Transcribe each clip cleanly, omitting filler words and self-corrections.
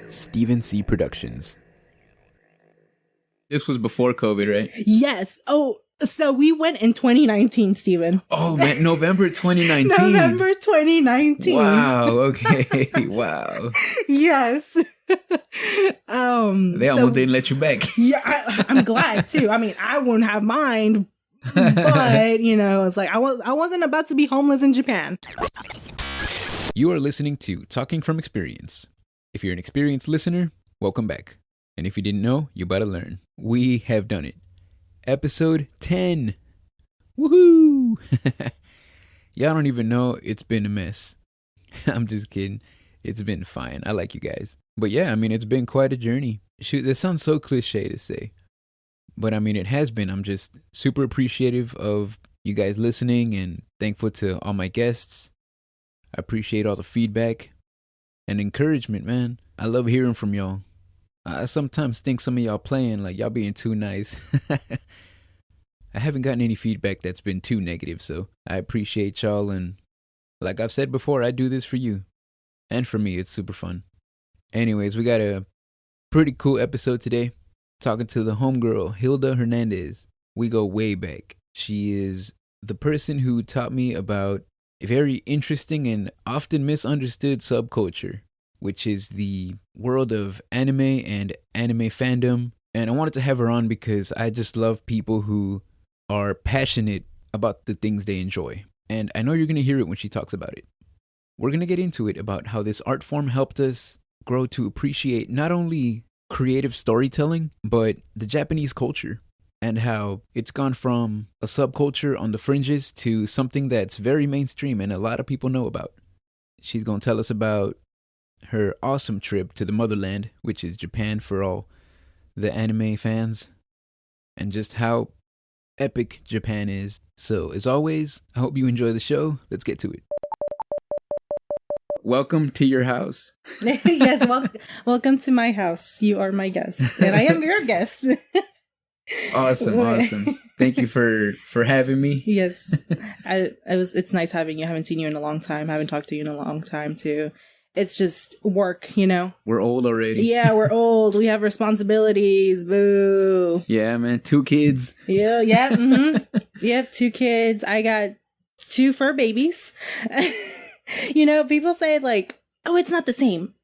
Stephen C. Productions. This was before COVID, right? Yes. Oh, so we went in 2019, Stephen. Oh, man. November 2019. November 2019. Wow. Okay. Wow. Yes. They almost didn't let you back. Yeah, I'm glad too. I mean, I wouldn't have mind, but it's like I wasn't about to be homeless in Japan. You are listening to Talking from Experience. If you're an experienced listener, welcome back. And if you didn't know, you better learn. We have done it. Episode 10. Woohoo! Y'all don't even know it's been a mess. I'm just kidding. It's been fine. I like you guys. But yeah, I mean, it's been quite a journey. Shoot, this sounds so cliche to say. But I mean, it has been. I'm just super appreciative of you guys listening and thankful to all my guests. I appreciate all the feedback and encouragement, man. I love hearing from y'all. I sometimes think some of y'all playing like y'all being too nice. I haven't gotten any feedback that's been too negative, so I appreciate y'all. And like I've said before, I do this for you. And for me, it's super fun. Anyways, we got a pretty cool episode today. Talking to the homegirl, Hilda Hernandez. We go way back. She is the person who taught me about a very interesting and often misunderstood subculture, which is the world of anime and anime fandom. And I wanted to have her on because I just love people who are passionate about the things they enjoy. And I know you're going to hear it when she talks about it. We're going to get into it about how this art form helped us grow to appreciate not only creative storytelling, but the Japanese culture, and how it's gone from a subculture on the fringes to something that's very mainstream and a lot of people know about. She's going to tell us about her awesome trip to the motherland, which is Japan for all the anime fans, and just how epic Japan is. So, as always, I hope you enjoy the show. Let's get to it. Welcome to your house. Yes, welcome to my house. You are my guest, and I am your guest. Awesome. Thank you for having me. Yes, it's nice having you. I haven't seen you in a long time. I haven't talked to you in a long time too. It's just work, We're old already. Yeah, we're old. We have responsibilities. Boo. Yeah, man. 2 kids. Yeah. Mm-hmm. Yep, 2 kids. I got 2 fur babies. People say like, oh, it's not the same,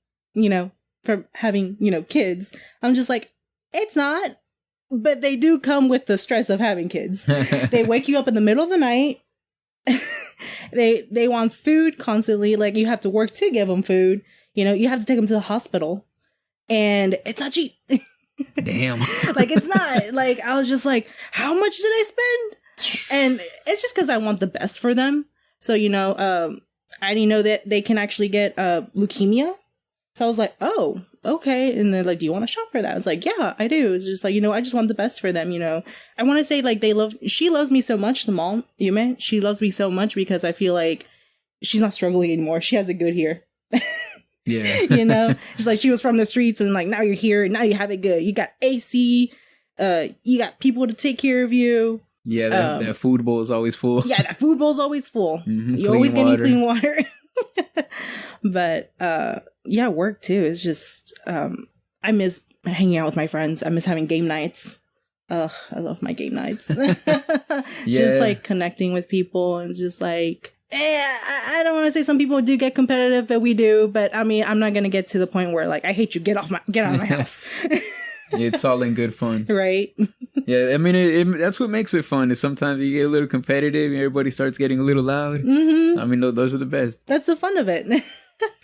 from having, kids. I'm just like, it's not. But they do come with the stress of having kids. They wake you up in the middle of the night. They want food constantly. Like, you have to work to give them food. You have to take them to the hospital. And it's not cheap. Damn. Like, it's not. Like, I was just like, how much did I spend? And it's just because I want the best for them. So, I didn't know that they can actually get leukemia. So I was like, oh, okay. And they're like, do you want a shot for that? I was like, yeah, I do. It's just like, I just want the best for them, I want to say like she loves me so much, the mom, Yume. She loves me so much because I feel like she's not struggling anymore. She has it good here. Yeah. Just like she was from the streets and like now you're here and now you have it good. You got AC, you got people to take care of you. Yeah, that food bowl is always full. Yeah, that food bowl is always full. Mm-hmm, you always getting clean water. But yeah, work too. It's just I miss hanging out with my friends. I miss having game nights. Ugh, I love my game nights. Yeah. Just like connecting with people and just like I don't want to say some people do get competitive, but we do. But I mean, I'm not gonna get to the point where like I hate you. Get out of my house. It's all in good fun. Right. Yeah, I mean, that's what makes it fun, is sometimes you get a little competitive and everybody starts getting a little loud. Mm-hmm. I mean, those are the best. That's the fun of it. Can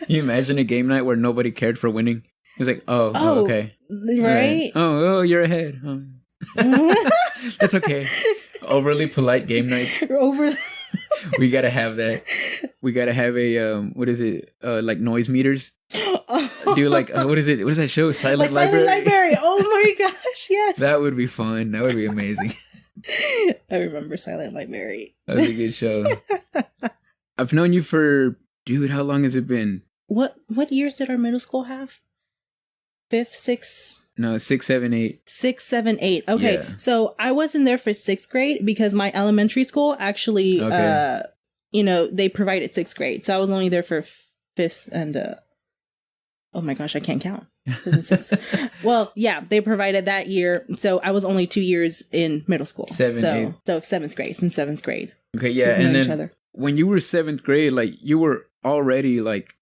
you imagine a game night where nobody cared for winning? It's like, oh okay. Right? Oh, you're ahead. Oh. That's okay. Overly polite game nights. We gotta have that. We gotta have a what is it? Like noise meters. Do like what is it? What is that show? Silent Library. Silent Library. Oh my gosh, yes. That would be fun. That would be amazing. I remember Silent Library. That was a good show. I've known you for, dude, how long has it been? What years did our middle school have? 5th, 6th? No, 6, 7, 8. 6, 7, 8. Okay, yeah. So I wasn't there for 6th grade because my elementary school actually, they provided 6th grade. So I was only there for fifth, and oh my gosh, I can't count. Well, yeah, they provided that year. So I was only 2 years in middle school. So 7th grade, in 7th grade. Okay, yeah, and then when you were 7th grade, like you were already like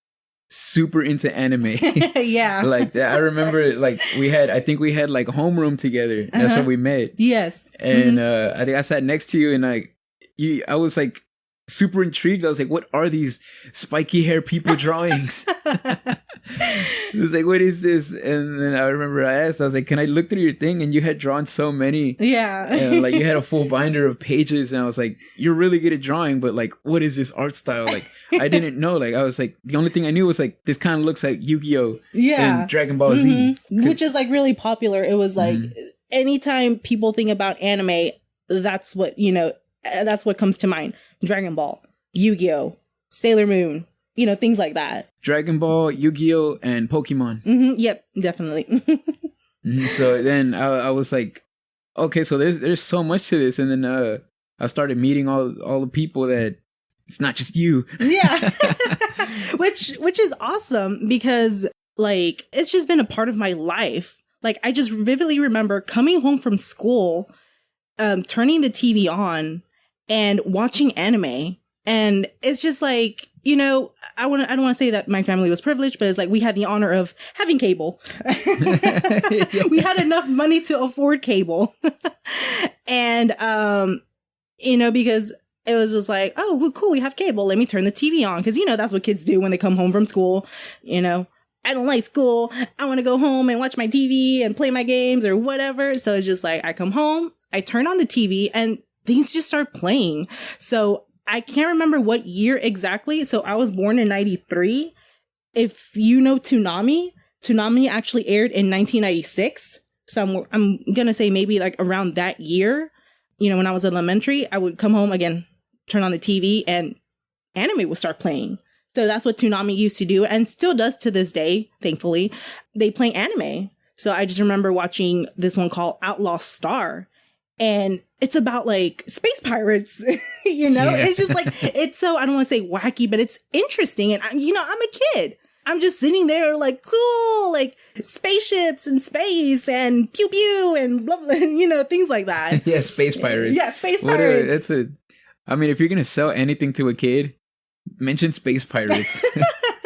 super into anime. Yeah. Like I remember like I think we had like homeroom together. That's when we met. Yes. And I think I sat next to you and I was like super intrigued. I was like, what are these spiky hair people drawings? It was like, what is this? And then I remember I asked, I was like, can I look through your thing? And you had drawn so many. Yeah. And like you had a full binder of pages. And I was like, you're really good at drawing, but like, what is this art style? Like, I didn't know. Like, I was like, the only thing I knew was like, this kind of looks like Yu-Gi-Oh! And Dragon Ball Z. Which is like really popular. It was like, anytime people think about anime, that's what, that's what comes to mind. Dragon Ball, Yu-Gi-Oh!, Sailor Moon, things like that. Dragon Ball, Yu-Gi-Oh!, and Pokemon. Yep, definitely. So then I was like, okay, so there's so much to this. And then I started meeting all the people that it's not just you. Yeah. which is awesome because like it's just been a part of my life. Like I just vividly remember coming home from school, turning the TV on and watching anime. And it's just like, I don't want to say that my family was privileged, but it's like we had the honor of having cable. We had enough money to afford cable. And, because it was just like, oh, well, cool, we have cable. Let me turn the TV on. Because, that's what kids do when they come home from school. I don't like school. I want to go home and watch my TV and play my games or whatever. So it's just like I come home, I turn on the TV and things just start playing. So I can't remember what year exactly. So I was born in 93. If you know Toonami actually aired in 1996. So I'm going to say maybe like around that year, when I was elementary, I would come home again, turn on the TV and anime would start playing. So that's what Toonami used to do and still does to this day, thankfully. They play anime. So I just remember watching this one called Outlaw Star. And it's about like space pirates, Yeah. It's just like, it's so, I don't want to say wacky, but it's interesting. And, I'm a kid. I'm just sitting there like, cool, like spaceships and space and pew pew and blah, blah, things like that. Yeah, space pirates. Yeah, space pirates. I mean, if you're going to sell anything to a kid, mention space pirates.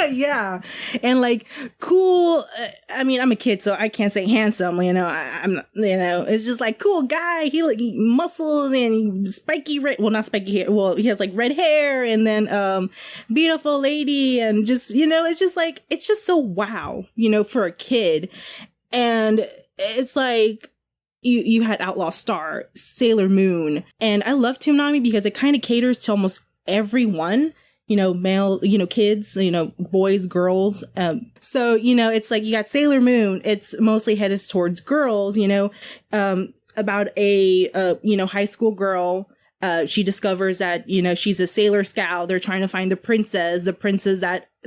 Yeah. And like cool. I'm a kid, so I can't say handsome, I'm it's just like cool guy. He like muscles and spiky red. Well, not spiky hair. Well, he has like red hair and then, beautiful lady. And just, it's just like, it's just so wow, for a kid. And it's like, you had Outlaw Star, Sailor Moon. And I love Toonami because it kind of caters to almost everyone. Male, kids, boys, girls. So, it's like you got Sailor Moon. It's mostly headed towards girls, about a high school girl. She discovers that, she's a Sailor Scout. They're trying to find the princess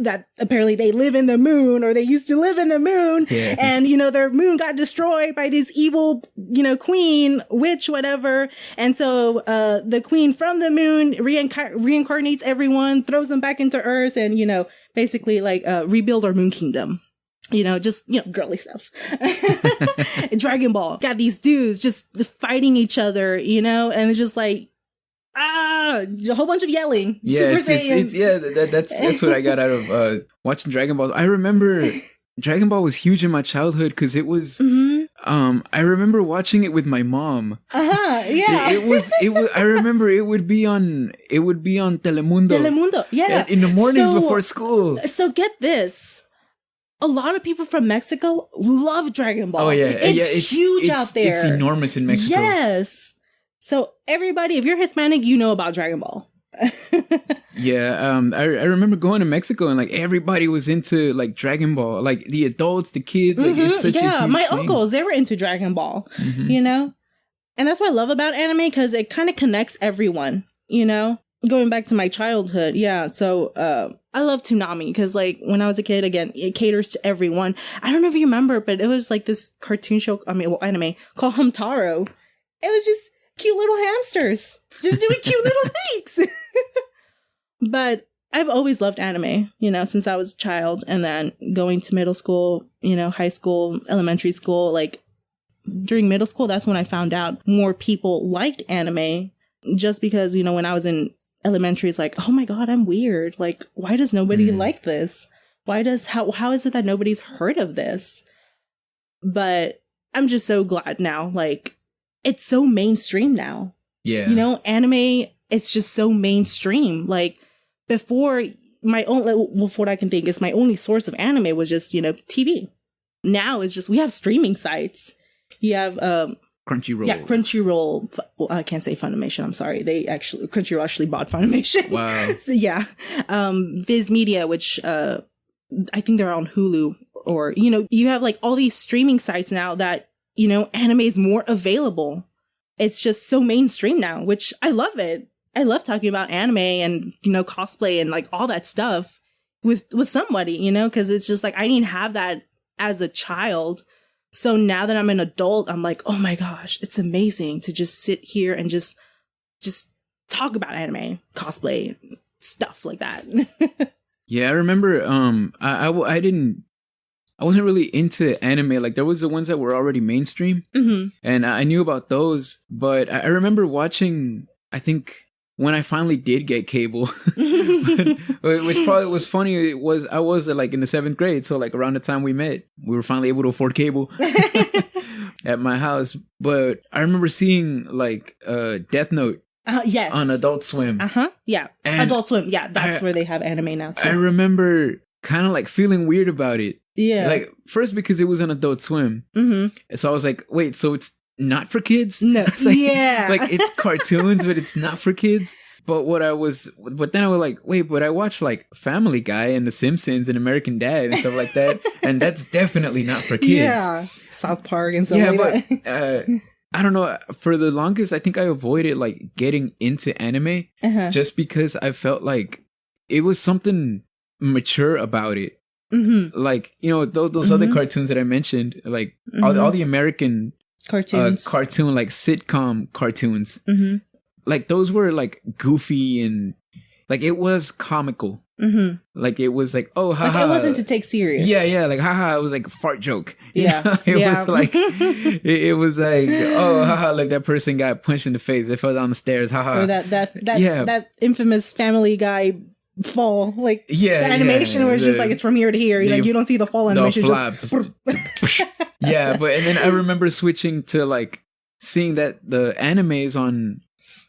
that apparently they live in the moon or they used to live in the moon. Yeah. And, their moon got destroyed by this evil, queen, witch, whatever. And so, the queen from the moon reincarnates everyone, throws them back into Earth and, basically like, rebuild our moon kingdom. Girly stuff. Dragon Ball. Got these dudes just fighting each other, and it's just like, a whole bunch of yelling. Yeah, that's what I got out of watching Dragon Ball. I remember Dragon Ball was huge in my childhood because it was. I remember watching it with my mom. Yeah. It was. I remember it would be on Telemundo. Yeah. In the mornings before school. So get this. A lot of people from Mexico love Dragon Ball. Oh yeah, it's huge out there. It's enormous in Mexico. Yes. So everybody, if you're Hispanic, you know about Dragon Ball. Yeah, I remember going to Mexico and like everybody was into like Dragon Ball, like the adults, the kids. Like it's such a huge my thing. uncles, they were into Dragon Ball. And that's what I love about anime because it kind of connects everyone. Going back to my childhood, yeah. So I love Toonami because like when I was a kid, again, it caters to everyone. I don't know if you remember, but it was like this cartoon show, anime called Hamtaro. It was just cute little hamsters just doing cute little things. But I've always loved anime, since I was a child, and then going to middle school, high school, elementary school, like during middle school, that's when I found out more people liked anime, just because, when I was in elementary, it's like, oh my God, I'm weird. Like, why does nobody like this? How is it that nobody's heard of this? But I'm just so glad now. Like, it's so mainstream now. Yeah. Anime, it's just so mainstream. Like, before, what I can think is my only source of anime was just, TV. Now it's just, we have streaming sites. You have Crunchyroll. Yeah, Crunchyroll. Well, I can't say Funimation. I'm sorry. Crunchyroll actually bought Funimation. Wow. So, yeah. Viz Media, which I think they're on Hulu, or, you have like all these streaming sites now that, anime is more available. It's just so mainstream now, which I love it. I love talking about anime and, cosplay and like all that stuff with somebody, because it's just like, I didn't have that as a child. So now that I'm an adult, I'm like, oh my gosh, it's amazing to just sit here and just talk about anime, cosplay, stuff like that. Yeah, I remember I wasn't really into anime. Like, there was the ones that were already mainstream, and I knew about those. But I remember watching, I think, when I finally did get cable, which probably was funny, I was like in the 7th grade. So like around the time we met, we were finally able to afford cable at my house. But I remember seeing like Death Note. Yes. On Adult Swim. Yeah. And Adult Swim. Yeah. That's where they have anime now too. I remember kind of like feeling weird about it. Yeah. Like, first because it was on Adult Swim. So I was like, wait, so it's not for kids? No. Like, yeah. Like, it's cartoons, but it's not for kids. But then I was like, wait, but I watched like Family Guy and The Simpsons and American Dad and stuff like that. And that's definitely not for kids. Yeah. South Park and stuff like that. But I don't know. For the longest, I think I avoided like getting into anime just because I felt like it was something mature about it. Like, those other cartoons that I mentioned, like all the American cartoons, cartoon, like sitcom cartoons, like those were like goofy and like it was comical. Like it was like, oh, haha. Like it wasn't to take serious. Yeah, like haha, it was like a fart joke. Yeah. It was like it was like, oh, haha, like that person got punched in the face. They fell down the stairs, haha. Or that infamous Family Guy fall. Like the animation where it's just like it's from here to here. Like you don't see the fall animation. Yeah, but and then I remember switching to like seeing that the animes on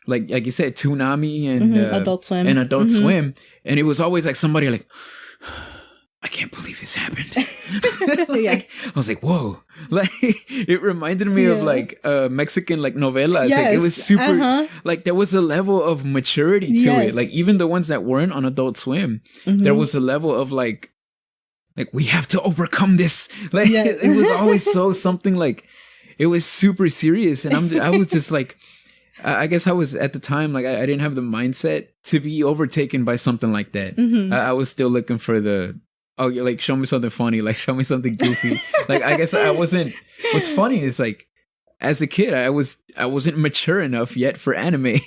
like you said, Toonami and Adult Swim. And Adult Swim. And it was always like somebody like, I can't believe this happened. I was like, whoa. Like, it reminded me of like Mexican like novelas. Yes. Like, it was super, like there was a level of maturity to it. Like, even the ones that weren't on Adult Swim, there was a level of like we have to overcome this. Like, it was always something like, it was super serious. And I was just like, I guess I was at the time, like, I didn't have the mindset to be overtaken by something like that. I was still looking for like, show me something funny, like, show me something goofy. Like, I guess I wasn't, what's funny is, like, as a kid, I wasn't mature enough yet for anime.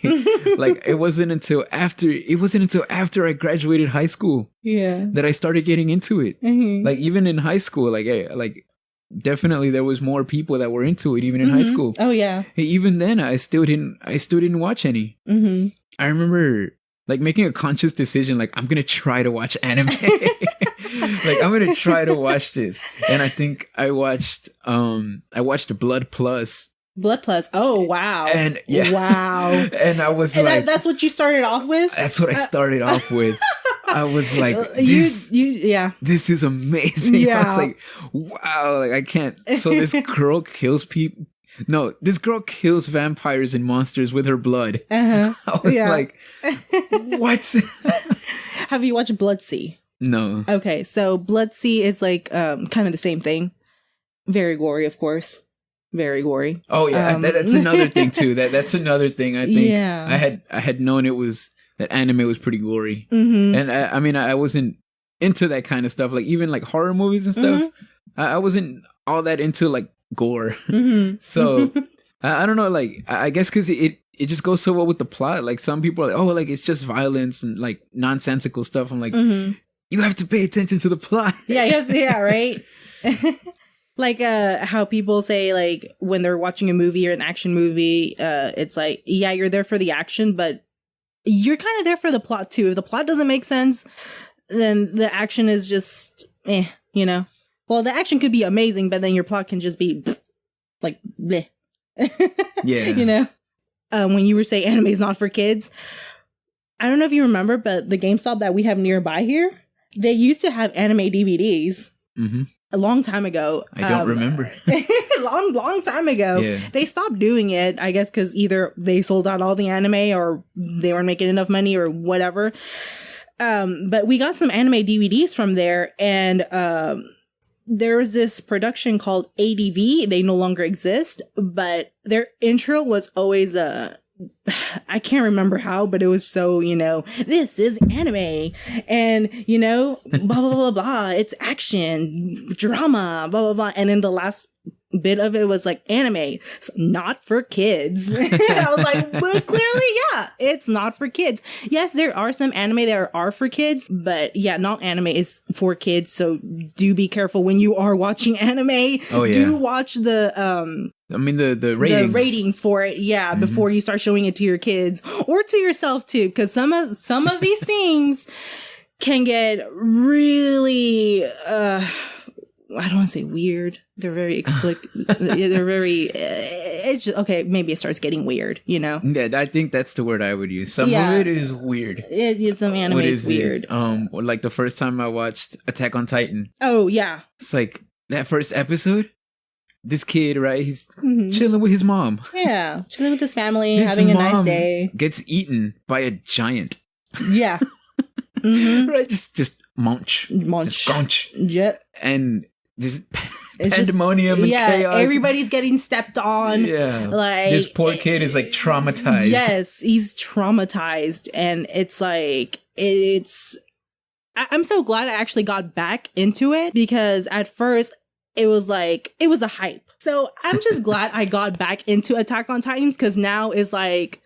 Like, it wasn't until after I graduated high school that I started getting into it. Like, even in high school, like, definitely there was more people that were into it even in high school. Oh yeah. Even then I still didn't watch any. I remember like making a conscious decision, like, I'm gonna try to watch anime. Like, I'm gonna try to watch this. And I think I watched Blood Plus. Oh wow. And wow. And I was and like, that's what you started off with? That's what I started off with. I was like, this is amazing. Yeah. I was like, wow, like I can't. So this girl kills people. No, this girl kills vampires and monsters with her blood. I was like, what? Have you watched Bloodsea? No. Okay, so Bloodsea is like kind of the same thing. Very gory, of course. Very gory. Oh yeah, that's another thing too. That's another thing. I think Yeah. I had known it was that anime was pretty gory, and I mean I wasn't into that kind of stuff. Like even like horror movies and stuff, I wasn't all that into like gore. So I don't know. Like I guess because it it just goes so well with the plot. Like some people are like, oh, like it's just violence and like nonsensical stuff. I'm like, you have to pay attention to the plot. Yeah, you have to, yeah, right. Like how people say like when they're watching a movie or an action movie, it's like, yeah, you're there for the action, but you're kind of there for the plot too. If the plot doesn't make sense, then the action is just you know. Well, the action could be amazing, but then your plot can just be like bleh. Yeah. You know, when you were saying anime is not for kids, I don't know if you remember, but the GameStop that we have nearby here, they used to have anime DVDs a long time ago. I don't remember. long time ago. Yeah. They stopped doing it, I guess, because either they sold out all the anime or they weren't making enough money or whatever. But we got some anime DVDs from there, and there was this production called ADV. They no longer exist, but their intro was always I can't remember how, but it was so, you know, this is anime and, you know, blah, blah, blah, blah. It's action, drama, blah, blah, blah. And then the last bit of it was like anime, it's not for kids. I was like, but clearly, yeah, it's not for kids. Yes, there are some anime that are for kids, but yeah, not anime is for kids. So do be careful when you are watching anime. Oh, yeah. Do watch the the ratings. The ratings for it, yeah, before you start showing it to your kids or to yourself too, because some of these things can get really I don't want to say weird. They're very explicit. They're very. It's just okay. Maybe it starts getting weird. You know. Yeah, I think that's the word I would use. Some of it is weird. Some anime is weird. Like the first time I watched Attack on Titan. Oh yeah. It's like that first episode. This kid, right? He's chilling with his mom. Yeah, chilling with his family, having a nice day. Gets eaten by a giant. Yeah. Right. Just munch. Just gonch. Yep. And this pandemonium and chaos. Everybody's getting stepped on. Yeah. Like this poor kid is like traumatized. Yes, he's traumatized. And it's like, I'm so glad I actually got back into it, because at first it was a hype. So I'm just glad I got back into Attack on Titans, because now it's like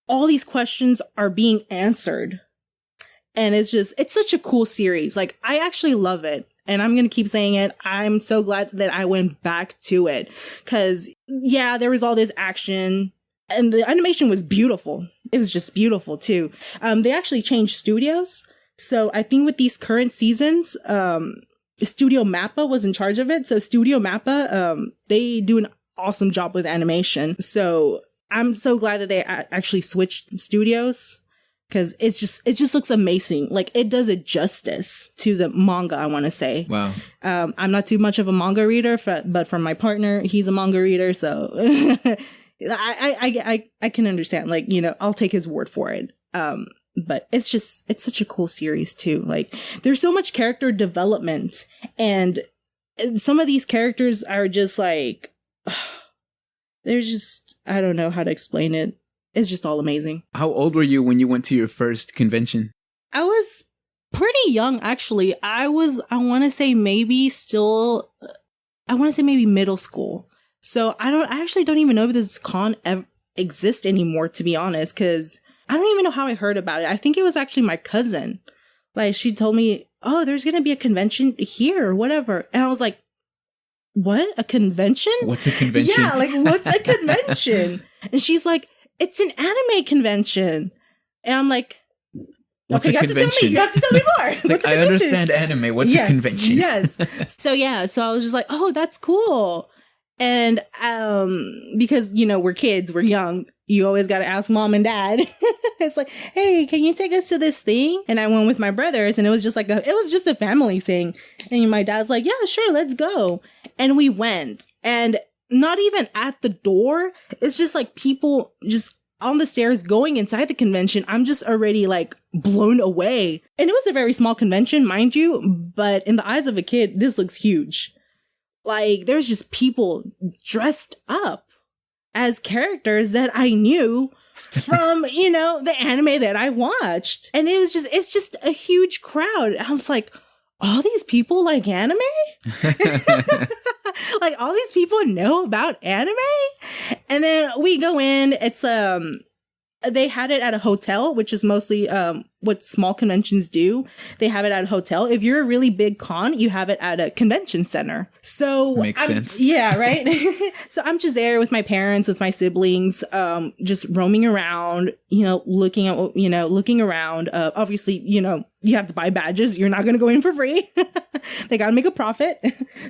all these questions are being answered. And it's such a cool series. Like, I actually love it. And I'm going to keep saying it. I'm so glad that I went back to it. Because, yeah, there was all this action. And the animation was beautiful. It was just beautiful, too. They actually changed studios. So I think with these current seasons, Studio Mappa was in charge of it. So Studio Mappa, they do an awesome job with animation. So I'm so glad that they actually switched studios. Because it just looks amazing. Like, it does it justice to the manga, I want to say. Wow. I'm not too much of a manga reader, but from my partner, he's a manga reader. So I can understand. Like, you know, I'll take his word for it. But it's such a cool series, too. Like, there's so much character development. And some of these characters are just like, they're just, I don't know how to explain it. It's just all amazing. How old were you when you went to your first convention? I was pretty young, actually. I want to say maybe middle school. So I actually don't even know if this con exists anymore, to be honest, because I don't even know how I heard about it. I think it was actually my cousin. Like, she told me, oh, there's going to be a convention here or whatever. And I was like, what? A convention? What's a convention? Yeah, like, what's a convention? And she's like, it's an anime convention. And I'm like, what's a convention? You have to tell me more. It's like, I understand anime. What's a convention? Yes. So I was just like, oh, that's cool. And because, you know, we're kids, we're young, you always got to ask mom and dad. It's like, hey, can you take us to this thing? And I went with my brothers, and it was just a family thing. And my dad's like, yeah, sure, let's go. And we went. And not even at the door. It's just like people just on the stairs going inside the convention. I'm just already like blown away. And it was a very small convention, mind you, but in the eyes of a kid, this looks huge. Like, there's just people dressed up as characters that I knew from, you know, the anime that I watched. And it's just a huge crowd. I was like, all these people like anime? Like, all these people know about anime? And then we go in. It's they had it at a hotel, which is mostly what small conventions do. They have it at a hotel. If you're a really big con, you have it at a convention center. So makes sense. Yeah, right. So I'm just there with my parents, with my siblings, just roaming around, looking around. Obviously, you have to buy badges. You're not going to go in for free. They got to make a profit.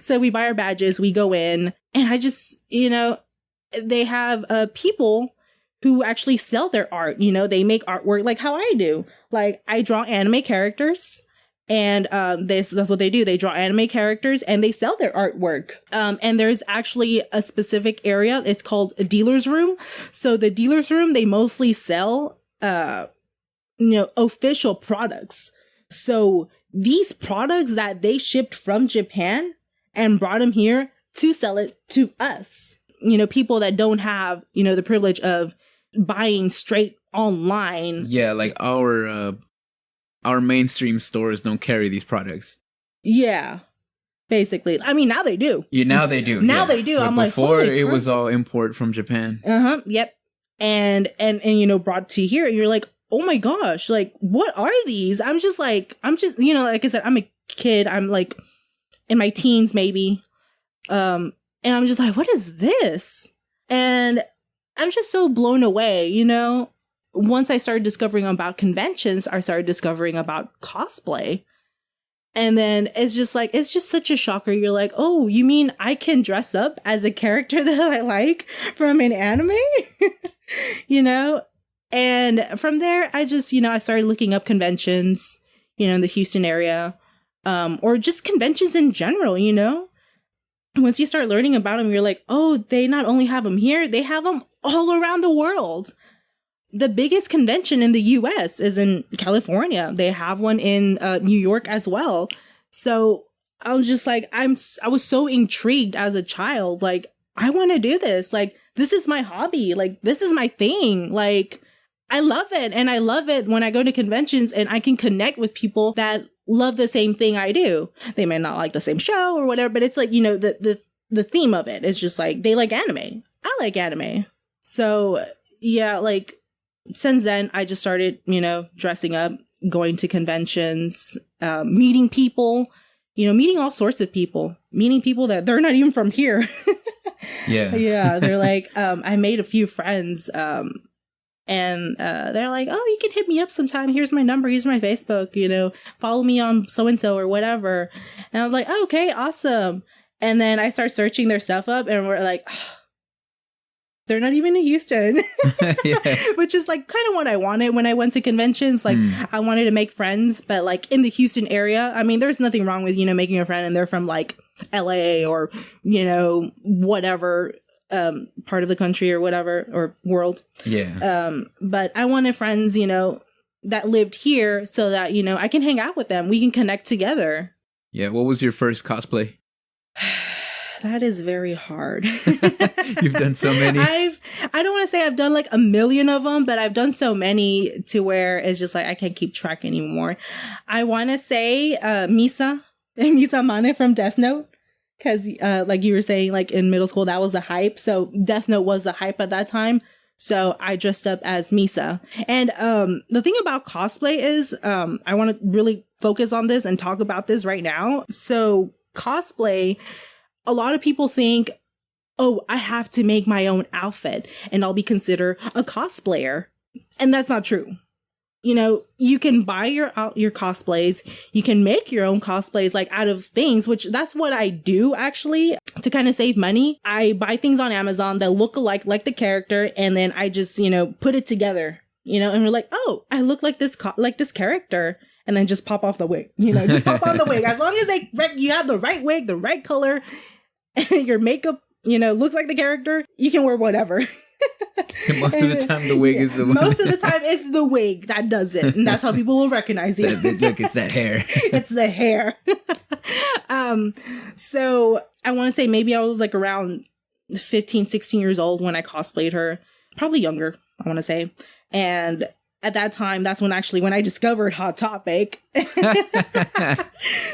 So we buy our badges, we go in, and I just, they have people who actually sell their art. They make artwork like how I do. Like, I draw anime characters, and that's what they do. They draw anime characters and they sell their artwork. And there's actually a specific area. It's called a dealer's room. So the dealer's room, they mostly sell, official products. So these products that they shipped from Japan and brought them here to sell it to us, people that don't have, the privilege of buying straight online. Yeah, like our mainstream stores don't carry these products. Yeah, basically. I mean, now they do. Yeah, now they do. Now they do. But I'm like, before it was all import from Japan. Yep. And brought to here, and you're like, oh my gosh, like, what are these? I'm just like I said, I'm a kid. I'm like in my teens maybe, and I'm just like, what is this? And I'm just so blown away, Once I started discovering about conventions, I started discovering about cosplay. And then it's just such a shocker. You're like, oh, you mean I can dress up as a character that I like from an anime? And from there, I just, I started looking up conventions, in the Houston area, or just conventions in general, Once you start learning about them, you're like, oh, they not only have them here, they have them all around the world. The biggest convention in the US is in California. They have one in New York as well. So I was just like, I was so intrigued as a child. Like, I want to do this. Like, this is my hobby. Like, this is my thing. Like, I love it. And I love it when I go to conventions and I can connect with people that love the same thing I do. They may not like the same show or whatever, but it's like, the theme of it is just like, they like anime. I like anime. So yeah, like, since then I just started, dressing up, going to conventions, meeting people, meeting all sorts of people, meeting people that they're not even from here. Yeah. They're like, I made a few friends, and they're like, oh, you can hit me up sometime. Here's my number. Here's my Facebook, follow me on so-and-so or whatever. And I'm like, oh, okay, awesome. And then I start searching their stuff up and we're like, oh, they're not even in Houston, which is like kind of what I wanted when I went to conventions. Like, I wanted to make friends, but like in the Houston area, I mean, there's nothing wrong with, making a friend and they're from like LA or, whatever part of the country or whatever, or world. Yeah. But I wanted friends, that lived here so that, I can hang out with them. We can connect together. Yeah. What was your first cosplay? That is very hard. You've done so many. I don't want to say I've done like a million of them, but I've done so many to where it's just like I can't keep track anymore. I want to say Misa Mane from Death Note. Because like you were saying, like in middle school, that was the hype. So Death Note was the hype at that time. So I dressed up as Misa. And the thing about cosplay is I want to really focus on this and talk about this right now. So cosplay, a lot of people think, oh, I have to make my own outfit and I'll be considered a cosplayer. And that's not true. You can buy your cosplays. You can make your own cosplays like out of things, which that's what I do actually to kind of save money. I buy things on Amazon that look alike like the character. And then I just, put it together, and we're like, oh, I look like this character. And then just pop off the wig, just pop on the wig. As long as you have the right wig, the right color, and your makeup, looks like the character, you can wear whatever. Most of the time, the wig is the one. Most of the time, it's the wig that does it. And that's how people will recognize you. Look, it's that hair. It's the hair. So I want to say maybe I was like around 15, 16 years old when I cosplayed her. Probably younger, I want to say. And at that time, that's when I discovered Hot Topic.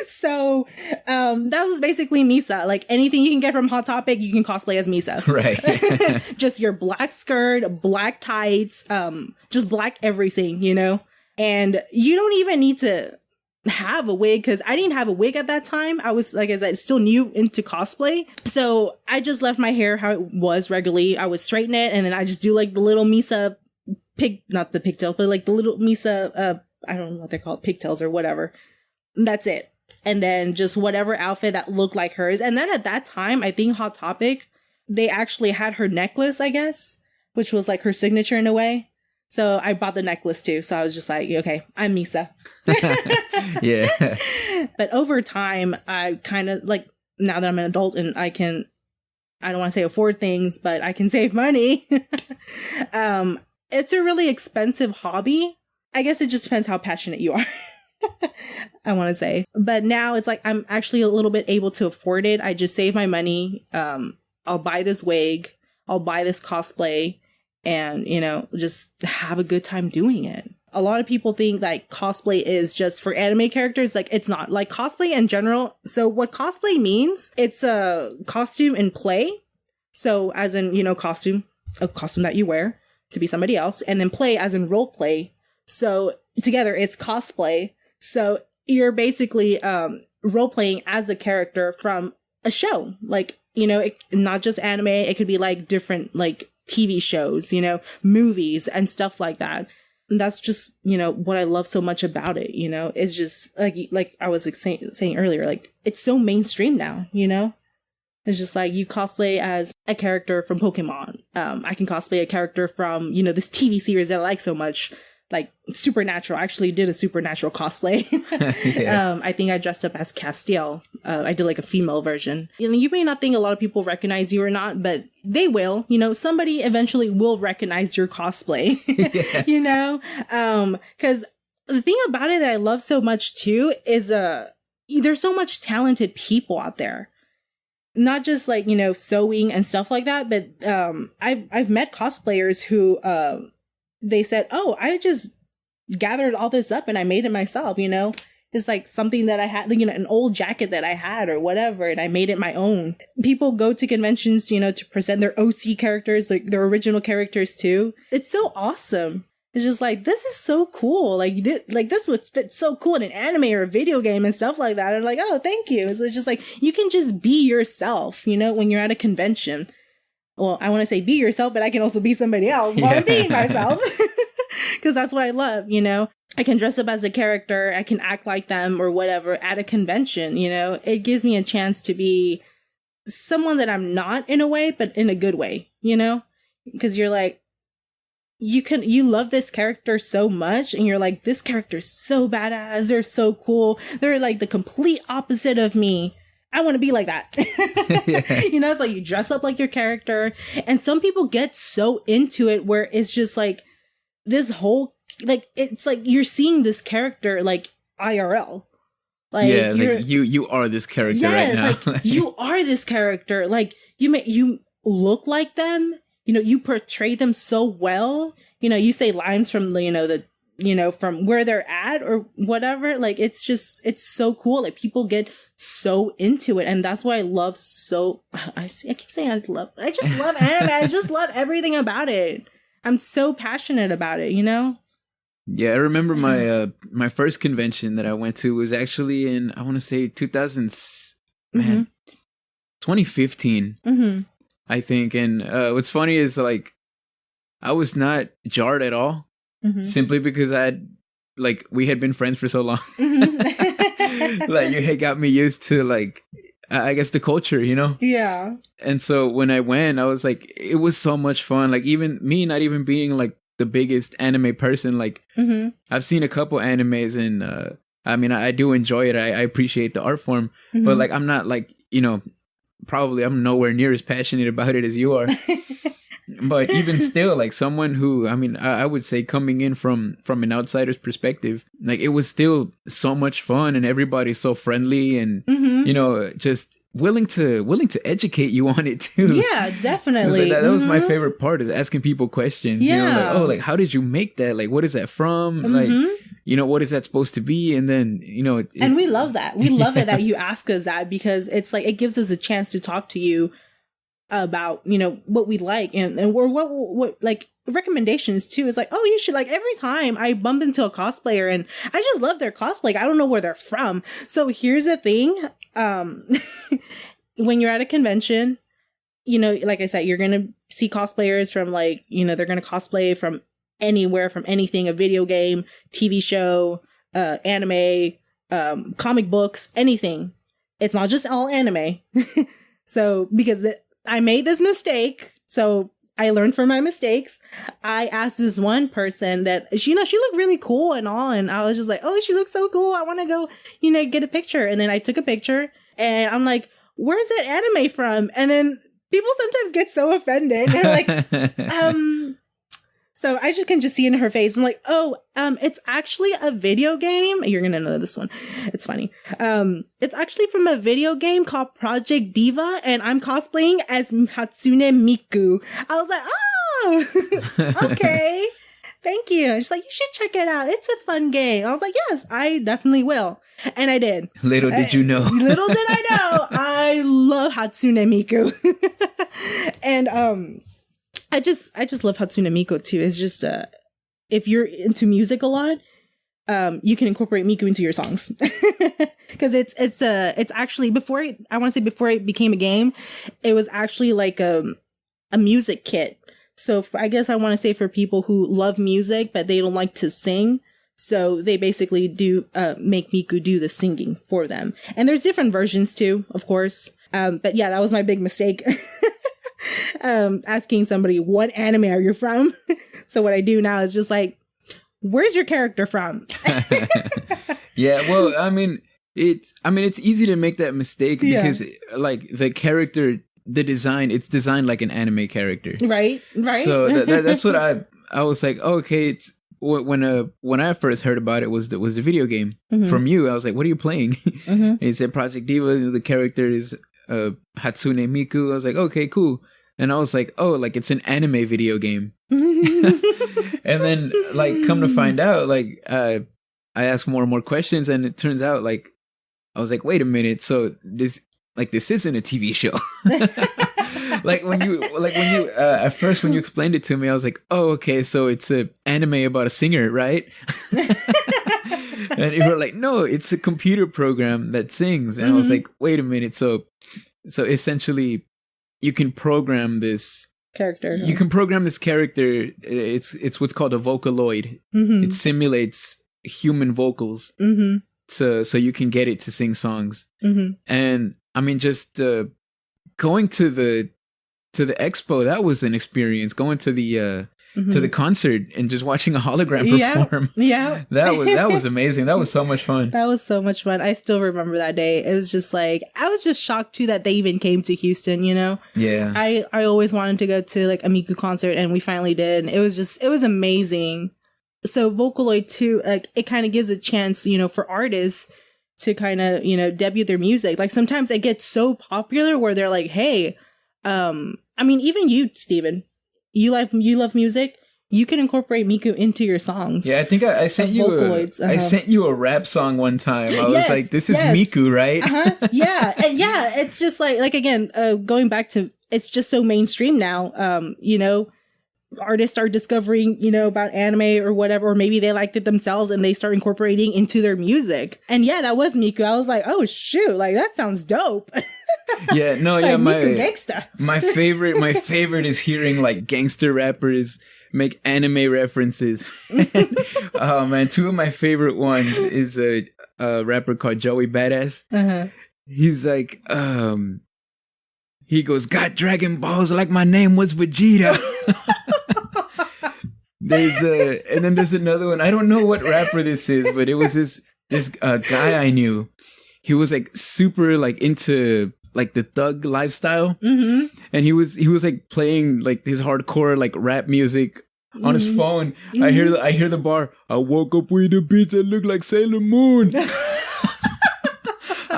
So that was basically Misa. Like anything you can get from Hot Topic, you can cosplay as Misa. Right. Just your black skirt, black tights, just black everything, you know? And you don't even need to have a wig, because I didn't have a wig at that time. I was, like I said, still new into cosplay. So I just left my hair how it was regularly. I would straighten it, and then I just do like the little Misa not the pigtails, but like the little Misa, I don't know what they're called, pigtails or whatever. That's it. And then just whatever outfit that looked like hers. And then at that time, I think Hot Topic, they actually had her necklace, I guess, which was like her signature in a way. So I bought the necklace too. So I was just like, okay, I'm Misa. Yeah. But over time, I kind of like, now that I'm an adult and I don't want to say afford things, but I can save money. It's a really expensive hobby. I guess it just depends how passionate you are. I want to say. But now it's like I'm actually a little bit able to afford it. I just save my money. I'll buy this wig. I'll buy this cosplay. And, you know, just have a good time doing it. A lot of people think like cosplay is just for anime characters. Like, it's not. Like, cosplay in general. So what cosplay means, it's a costume in play. So as in, you know, a costume that you wear to be somebody else, and then play as in role play. So together it's cosplay. So you're basically role playing as a character from a show. Like, you know, not just anime. It could be like different like TV shows, you know, movies and stuff like that. And that's just, you know, what I love so much about it. You know, it's just like I was saying earlier, like it's so mainstream now, you know. It's just like you cosplay as a character from Pokemon. I can cosplay a character from, you know, this TV series that I like so much, like Supernatural. I actually did a Supernatural cosplay. Yeah. I think I dressed up as Castiel. I did like a female version. I mean, you may not think a lot of people recognize you or not, but they will. You know, somebody eventually will recognize your cosplay. Yeah. You know, because the thing about it that I love so much too is there's so much talented people out there. Not just like, you know, sewing and stuff like that, but I've met cosplayers who they said, oh, I just gathered all this up and I made it myself, you know? It's like something that I had, you know, an old jacket that I had or whatever, and I made it my own. People go to conventions, you know, to present their OC characters, like their original characters too. It's so awesome. It's just like, this is so cool. Like, this would fit so cool in an anime or a video game and stuff like that. And like, oh, thank you. So it's just like, you can just be yourself, you know, when you're at a convention. Well, I want to say be yourself, but I can also be somebody else while I'm being myself. Because that's what I love, you know. I can dress up as a character. I can act like them or whatever at a convention, you know. It gives me a chance to be someone that I'm not in a way, but in a good way, you know. Because you're like, you love this character so much, and you're like, this character's so badass, they're so cool, they're like the complete opposite of me. I want to be like that. Yeah. You know, it's like you dress up like your character, and some people get so into it where it's just like this whole, like, it's like you're seeing this character like IRL. Like, yeah, like you are this character right now. Like you are this character. Like you look like them. You know, you portray them so well. You know, you say lines from from where they're at or whatever. Like, it's so cool. Like, people get so into it, and that's why I love I keep saying I just love anime. I just love everything about it. I'm so passionate about it. You know. Yeah, I remember my first convention that I went to was actually in, I want to say 2015. Mm-hmm. I think. And what's funny is, like, I was not jarred at all, simply because we had been friends for so long. Like, you had got me used to, like, I guess the culture, you know? Yeah. And so when I went, I was like, it was so much fun. Like, even me not even being, like, the biggest anime person, like, I've seen a couple animes, and I mean, I do enjoy it. I appreciate the art form, but, like, I'm not, like, you know, probably I'm nowhere near as passionate about it as you are. But even still, like, someone who, I mean, I would say coming in from an outsider's perspective, like, it was still so much fun, and everybody's so friendly, and, you know, just willing to educate you on it too. Yeah, definitely. That was my favorite part, is asking people questions. Yeah. You know, like, oh, like, how did you make that? Like, what is that from? Like, you know, what is that supposed to be? And then, you know, and we love that. We love it that you ask us that, because it's like, it gives us a chance to talk to you about, you know, what we like and what like recommendations too. Is like, oh, you should, like, every time I bump into a cosplayer and I just love their cosplay, I don't know where they're from. So here's the thing. When you're at a convention, you know, like I said, you're going to see cosplayers from, like, you know, they're going to cosplay from anywhere, from anything, a video game, TV show, anime, comic books, anything. It's not just all anime. So, because I made this mistake, so I learned from my mistakes. I asked this one person that, she looked really cool and all, and I was just like, oh, she looks so cool, I want to go, you know, get a picture. And then I took a picture, and I'm like, where's that anime from? And then people sometimes get so offended. They're like, so I can just see in her face. I'm like, oh, it's actually a video game. You're going to know this one. It's funny. It's actually from a video game called Project Diva, and I'm cosplaying as Hatsune Miku. I was like, oh, okay. Thank you. And she's like, you should check it out. It's a fun game. I was like, yes, I definitely will. And I did. Little did you know. Little did I know. I love Hatsune Miku. And, I just love Hatsune Miku too. It's just if you're into music a lot, you can incorporate Miku into your songs, because it's actually before it became a game, it was actually like a music kit. So I guess I want to say for people who love music but they don't like to sing, so they basically do make Miku do the singing for them. And there's different versions too, of course. But yeah, that was my big mistake. Asking somebody, what anime are you from? So what I do now is just like, where's your character from? Yeah, well, I mean, it's easy to make that mistake because like the character, the design, it's designed like an anime character. Right. So that's what I was like, oh, okay, it's when I first heard about it was the video game from you. I was like, what are you playing? And he said Project Diva, the character is Hatsune Miku. I was like, okay, cool. And I was like, oh, like it's an anime video game. And then like come to find out, like I asked more and more questions, and it turns out like I was like, wait a minute, so this isn't a TV show. like when you at first when you explained it to me, I was like, oh, okay, so it's an anime about a singer, right? And you were like, no, it's a computer program that sings. And I was like, wait a minute, so essentially you can program this character. You can program this character. It's what's called a Vocaloid. It simulates human vocals, so you can get it to sing songs. And I mean, just going to the expo, that was an experience. Going to the concert and just watching a hologram perform. Yeah. That was amazing. That was so much fun. That was so much fun. I still remember that day. It was just like, I was just shocked too that they even came to Houston, you know? Yeah. I always wanted to go to like a Miku concert, and we finally did. And it was amazing. So Vocaloid too, like it kind of gives a chance, you know, for artists to kind of, you know, debut their music. Like sometimes it gets so popular where they're like, hey, I mean, even you, Steven, you love music. You can incorporate Miku into your songs. Yeah, I think I sent you I sent you a rap song one time. I was like, this is Miku, right? Yeah. And yeah, it's just like again, going back to, it's just so mainstream now. You know, artists are discovering, you know, about anime or whatever, or maybe they liked it themselves and they start incorporating into their music. And yeah, that was Miku. I was like, oh shoot, like that sounds dope. Yeah, no, it's yeah, like Miku gangsta. my favorite is hearing like gangster rappers make anime references. Oh man, two of my favorite ones is a rapper called Joey Badass. He's like, he goes, got Dragon Balls like my name was Vegeta. And then there's another one. I don't know what rapper this is, but it was this guy I knew. He was like super like into like the thug lifestyle, and he was like playing like his hardcore like rap music on his phone. I hear the bar. I woke up with a beat that looked like Sailor Moon.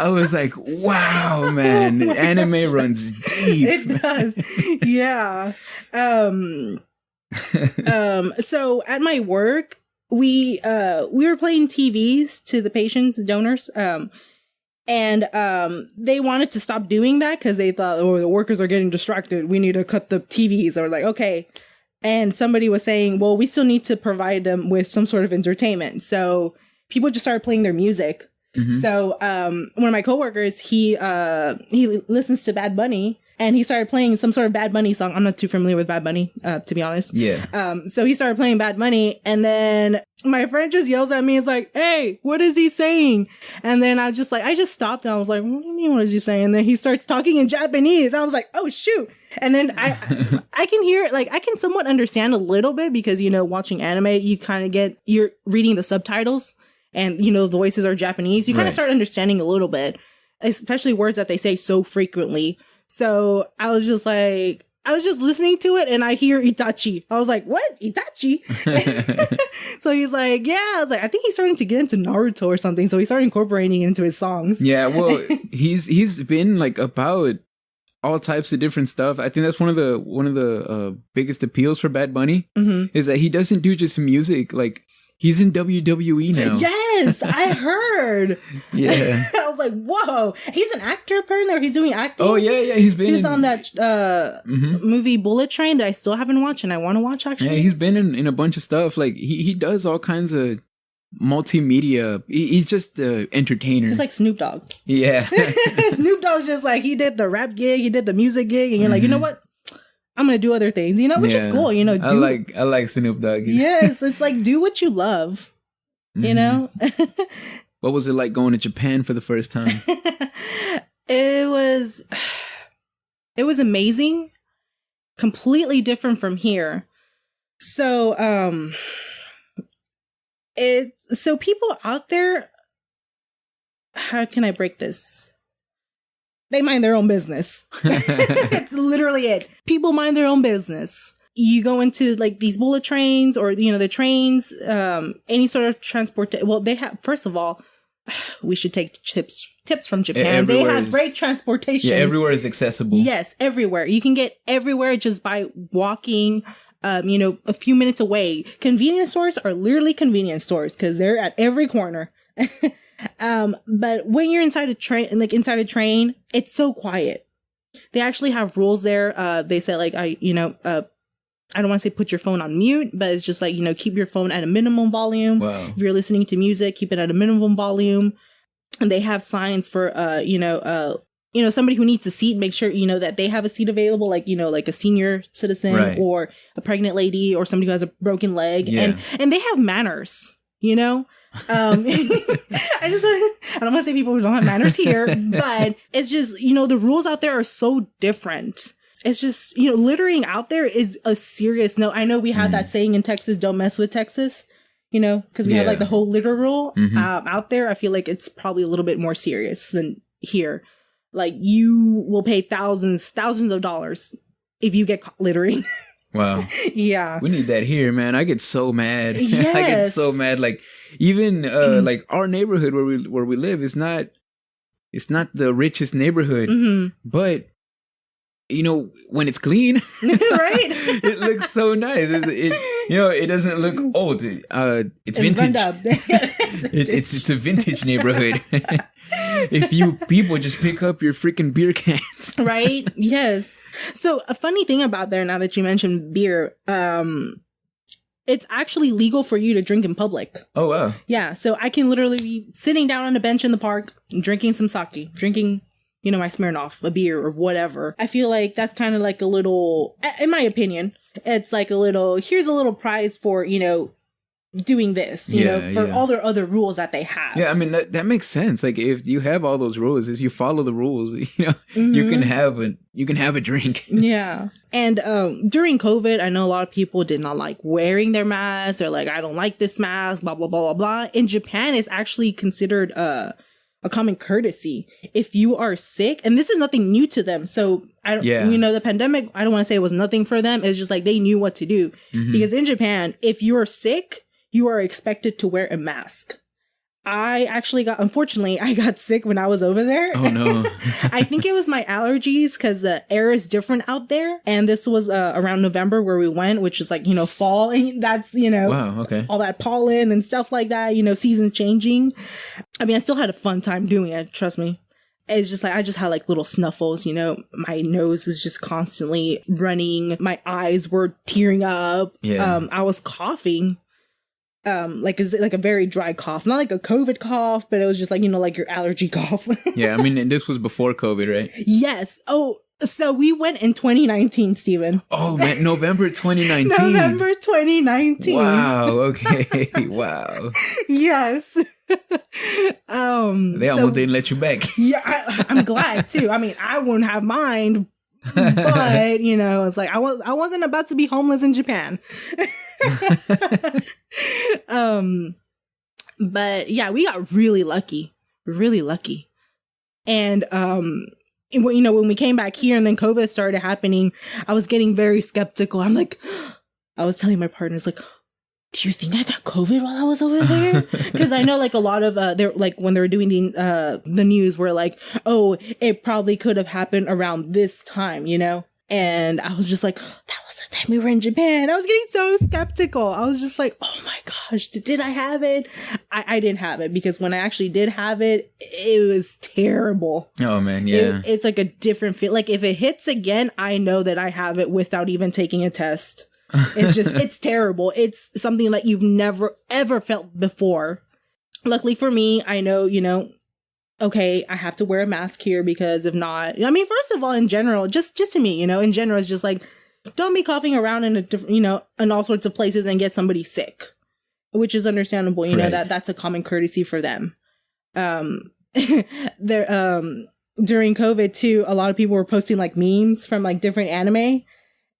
I was like, wow, man, anime runs deep. It does. Yeah. So at my work, we were playing TVs to the patients, donors, and they wanted to stop doing that because they thought, oh, the workers are getting distracted. We need to cut the TVs. Or like, okay. And somebody was saying, well, we still need to provide them with some sort of entertainment. So people just started playing their music. Mm-hmm. So one of my coworkers, he listens to Bad Bunny. And he started playing some sort of Bad Bunny song. I'm not too familiar with Bad Bunny, to be honest. Yeah. So he started playing Bad Bunny. And then my friend just yells at me. It's like, hey, what is he saying? And then I just stopped and I was like, what do you mean, what is he saying? And then he starts talking in Japanese. I was like, oh, shoot. And then I can hear, like, I can somewhat understand a little bit because, you know, watching anime, you kind of you're reading the subtitles and, you know, the voices are Japanese. You kind of start understanding a little bit, especially words that they say so frequently. So I was just listening to it and I hear Itachi. I was like, what? Itachi? So he's like, yeah. I was like, I think he's starting to get into Naruto or something. So he started incorporating it into his songs. Yeah, well, he's been like about all types of different stuff. I think that's one of the biggest appeals for Bad Bunny is that he doesn't do just music. Like, he's in WWE now. Yes, I heard. Yeah. I was like, whoa. He's an actor apparently, or he's doing acting. Oh, yeah. He was on that movie Bullet Train that I still haven't watched and I want to watch, actually. Yeah, he's been in a bunch of stuff. Like, he does all kinds of multimedia. He's just an entertainer. He's like Snoop Dogg. Yeah. Snoop Dogg's just like, he did the rap gig, he did the music gig, and you're like, you know what? I'm gonna do other things, you know, which is cool, you know. I like Snoop Dogg. Yes, it's like, do what you love, you know. What was it like going to Japan for the first time? It was amazing, completely different from here. So, so people out there, how can I break this? They mind their own business. It's literally it. People mind their own business. You go into like these bullet trains or, you know, the trains, any sort of transport. Well, they have, first of all, we should take tips from Japan. They have great transportation. Yeah, everywhere is accessible. Yes, everywhere. You can get everywhere just by walking, you know, a few minutes away. Convenience stores are literally convenience stores because they're at every corner. But when you're inside a train, it's so quiet. They actually have rules there. They say like, I don't want to say put your phone on mute, but it's just like, you know, keep your phone at a minimum volume. Wow. If you're listening to music, keep it at a minimum volume. And they have signs for, somebody who needs a seat, make sure, you know, that they have a seat available, like, you know, like a senior citizen or a pregnant lady or somebody who has a broken leg. Yeah. And they have manners, you know? I don't want to say people who don't have manners here, but it's just, you know, the rules out there are so different. It's just, you know, littering out there is a serious no. I know we have that saying in Texas, don't mess with Texas, you know, because we have like the whole litter rule out there. I feel like it's probably a little bit more serious than here. Like, you will pay thousands of dollars if you get caught littering. Wow. Yeah. We need that here, man. I get so mad. Yes. I get so mad. Like, even like our neighborhood where we live is not the richest neighborhood, but you know, when it's clean, right? It looks so nice. It doesn't look old. It's vintage. It's a vintage neighborhood. If you people just pick up your freaking beer cans. Right? Yes. So a funny thing about there, now that you mentioned beer, it's actually legal for you to drink in public. Oh, wow. Yeah. So I can literally be sitting down on a bench in the park, drinking some sake, drinking, you know, my Smirnoff, a beer or whatever. I feel like that's kind of like a little, in my opinion, it's like a little, here's a little prize for, you know, doing this, you know, for all their other rules that they have. Yeah, I mean, that makes sense. Like, if you have all those rules, if you follow the rules, you know, you can have a drink. Yeah. And during COVID, I know a lot of people did not like wearing their masks, or like, I don't like this mask, blah, blah, blah, blah, blah. In Japan, it's actually considered a common courtesy. If you are sick, and this is nothing new to them. So, you know, the pandemic, I don't want to say it was nothing for them. It's just like they knew what to do. Because in Japan, if you are sick, you are expected to wear a mask. I actually unfortunately, I got sick when I was over there. Oh, no. I think it was my allergies because the air is different out there. And this was around November where we went, which is like, fall. And that's, Wow, okay. all that pollen and stuff like that, seasons changing. I mean, I still had a fun time doing it. Trust me. It's just like, I just had like little snuffles, my nose was just constantly running. My eyes were tearing up. Yeah. I was coughing. Like a very dry cough, not like a COVID cough, but it was just like, like your allergy cough. Yeah, I mean, and this was before COVID, right? Yes. Oh, so we went in 2019, Steven. Oh, man, November 2019. November 2019. Wow, okay. Wow. Yes. They almost didn't let you back. Yeah, I'm glad too. I mean, I wouldn't have mind, but it's like I wasn't about to be homeless in Japan. But yeah, we got really lucky. And when we came back here and then COVID started happening, I was getting very skeptical. I'm like, I was telling my partners, like, do you think I got COVID while I was over there? Because I know like a lot of they're like when they were doing the news were like, oh, it probably could have happened around this time, And I was just like, that was the time we were in Japan. I was getting so skeptical. I was just like, oh my gosh, did I have it? I didn't have it because when I actually did have it, it was terrible. Oh man, yeah. It's like a different feel. Like if it hits again, I know that I have it without even taking a test. It's just, it's terrible. It's something that you've never, ever felt before. Luckily for me, I know, okay, I have to wear a mask here because if not, I mean, first of all, in general, just to me, in general, it's just like, don't be coughing around in a different, in all sorts of places and get somebody sick, which is understandable. Right. That's a common courtesy for them. There, during COVID too, a lot of people were posting like memes from like different anime.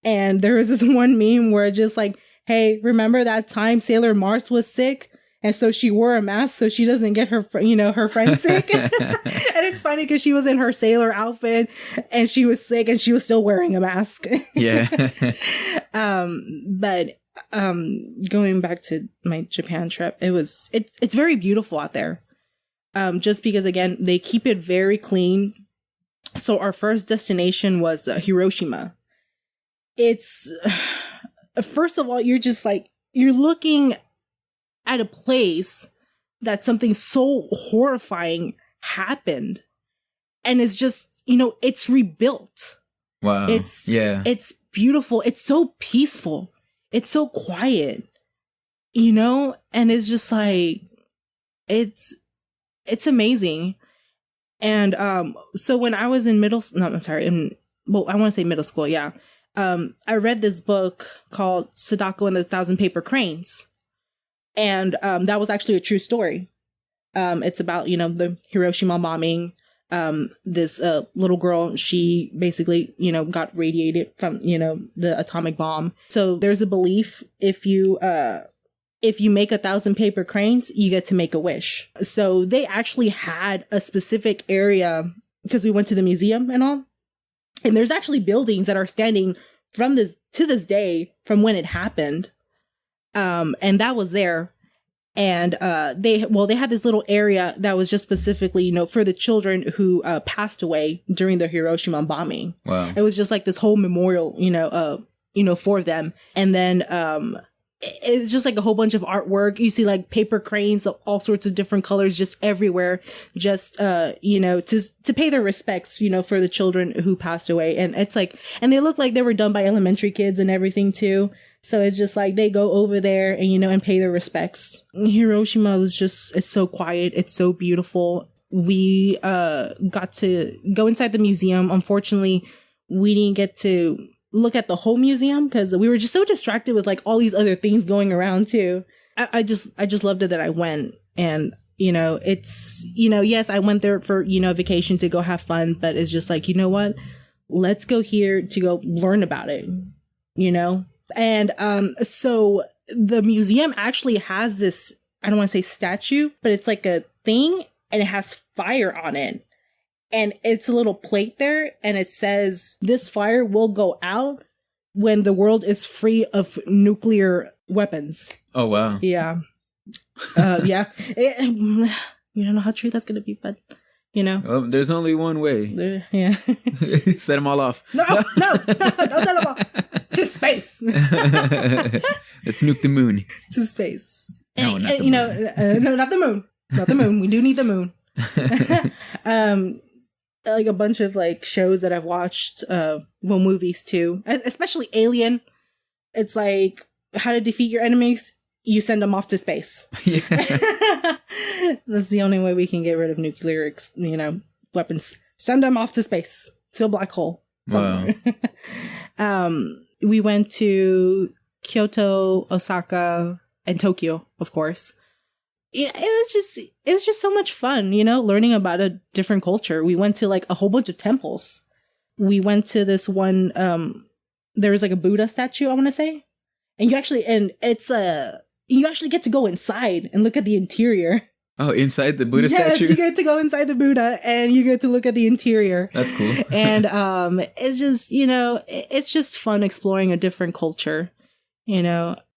And there was this one meme where just like, hey, remember that time Sailor Mars was sick? And so she wore a mask so she doesn't get her, her friend sick. And it's funny because she was in her sailor outfit and she was sick and she was still wearing a mask. Yeah. But going back to my Japan trip, it's very beautiful out there. Just because again, they keep it very clean. So our first destination was Hiroshima. It's first of all, you're just like, you're looking at a place that something so horrifying happened. And it's just, it's rebuilt. Wow. It's beautiful. It's so peaceful. It's so quiet, and it's just like, it's amazing. And, so when I was in I want to say middle school. Yeah. I read this book called Sadako and the Thousand Paper Cranes. And that was actually a true story. It's about, the Hiroshima bombing. This little girl, she basically, got radiated from, the atomic bomb. So there's a belief if you make 1,000 paper cranes, you get to make a wish. So they actually had a specific area because we went to the museum and all. And there's actually buildings that are standing to this day from when it happened. And that was there. And they had this little area that was just specifically, for the children who passed away during the Hiroshima bombing. Wow. It was just like this whole memorial, for them. And then it's just like a whole bunch of artwork. You see like paper cranes of all sorts of different colors just everywhere, just to pay their respects, for the children who passed away. And it's like, and they look like they were done by elementary kids and everything too. So it's just like they go over there and, and pay their respects. Hiroshima was just, it's so quiet. It's so beautiful. We got to go inside the museum. Unfortunately, we didn't get to look at the whole museum because we were just so distracted with like all these other things going around too. I just loved it that I went. And, it's, yes, I went there for, vacation to go have fun, but it's just like, what? Let's go here to go learn about it, And so the museum actually has this, I don't want to say statue, but it's like a thing and it has fire on it. And it's a little plate there and it says, this fire will go out when the world is free of nuclear weapons. Oh, wow. Yeah. Yeah. We don't know how true that's going to be, but, you know. Well, there's only one way. Yeah. Set them all off. No, don't set them off. To space. Let's nuke the moon. To space. No, not the moon. No, not the moon. Not the moon. We do need the moon. Like a bunch of like shows that I've watched, movies too, especially Alien. It's like how to defeat your enemies. You send them off to space. Yeah. That's the only way we can get rid of nuclear, weapons. Send them off to space, to a black hole. Somewhere. Wow. We went to Kyoto, Osaka, and Tokyo, of course. It was just so much fun, learning about a different culture. We went to like a whole bunch of temples. We went to this one, there was like a Buddha statue, I want to say. And you actually get to go inside and look at the interior. Oh, inside the Buddha statue? Yes, you get to go inside the Buddha and you get to look at the interior. That's cool. And it's just, it's just fun exploring a different culture.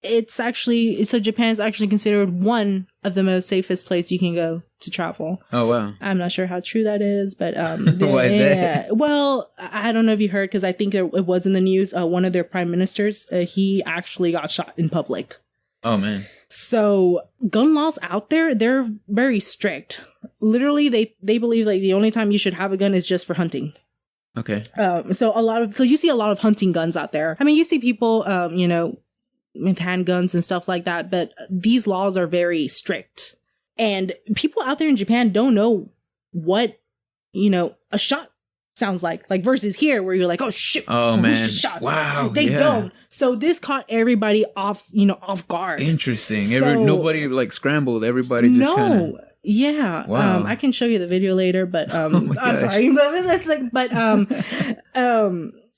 It's actually, so Japan's actually considered one of the most safest places you can go to travel. Oh, wow. I'm not sure how true that is, but... Why is that? Well, I don't know if you heard, because I think it was in the news. One of their prime ministers, he actually got shot in public. Oh, man. So gun laws out there, they're very strict. Literally, they believe like the only time you should have a gun is just for hunting. Okay. So you see a lot of hunting guns out there. I mean, you see people, with handguns and stuff like that, but these laws are very strict. And people out there in Japan don't know what, a shot sounds like versus here where you're like, oh shit, oh man, shot. Wow, they don't. So this caught everybody off guard. Interesting. Nobody like scrambled. Everybody just kinda... Yeah. Wow. I can show you the video later, but I'm sorry.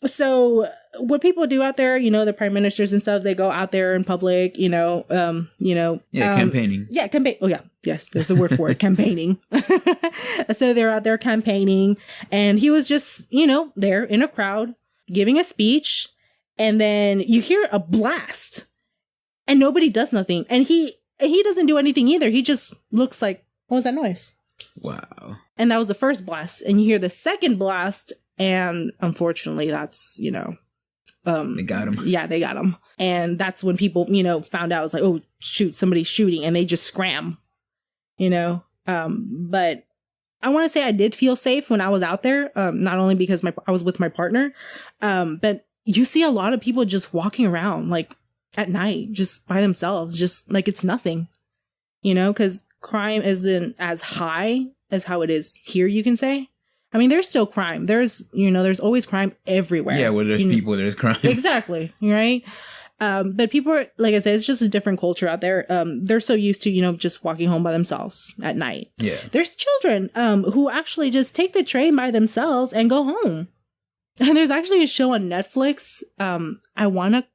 So what people do out there, the prime ministers and stuff, they go out there in public, campaigning. Yeah, campaign. Oh yeah, yes, there's the word for it, campaigning. So they're out there campaigning, and he was just, there in a crowd giving a speech, and then you hear a blast, and nobody does nothing, and he doesn't do anything either. He just looks like, what was that noise? Wow. And that was the first blast, and you hear the second blast. And unfortunately, that's, they got him. Yeah, they got him. And that's when people, found out, it's like, oh, shoot, somebody's shooting. And they just scram, But I want to say I did feel safe when I was out there, not only because I was with my partner, but you see a lot of people just walking around, like, at night, just by themselves, just like it's nothing, because crime isn't as high as how it is here, you can say. I mean, there's still crime. There's always crime everywhere. Yeah, where there's people, there's crime. Exactly. Right. But people are, like I said, it's just a different culture out there. They're so used to, just walking home by themselves at night. Yeah. There's children, who actually just take the train by themselves and go home. And there's actually a show on Netflix. I want to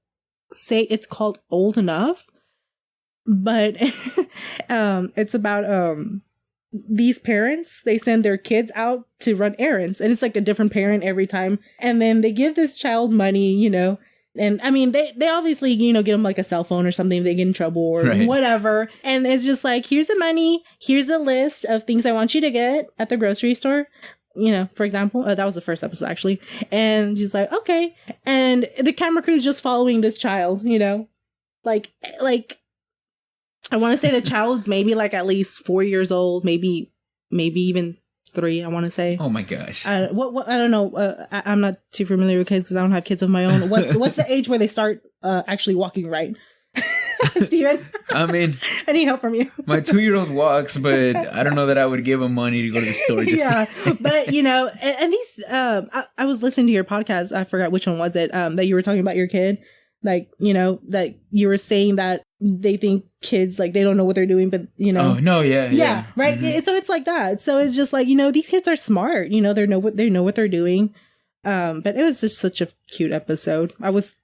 say it's called Old Enough, but, it's about, these parents, they send their kids out to run errands, and it's like a different parent every time. And then they give this child money, and I mean, they obviously, get them like a cell phone or something if they get in trouble or whatever. And it's just like, here's the money. Here's a list of things I want you to get at the grocery store. For example, that was the first episode actually. And she's like, okay. And the camera crew is just following this child, like, I want to say the child's maybe like at least 4 years old, maybe even 3. I want to say. Oh my gosh! What I don't know. I'm not too familiar with kids because I don't have kids of my own. What's the age where they start actually walking right? Steven? I mean, I need help from you. My 2-year-old walks, but I don't know that I would give him money to go to the store. But and these. I was listening to your podcast. I forgot which one was it. That you were talking about your kid. Like, that you were saying that they think kids, like, they don't know what they're doing, but, Oh, no, yeah. Yeah, right? Mm-hmm. So it's like that. So it's just like, these kids are smart. They know what they're doing. But it was just such a cute episode. I was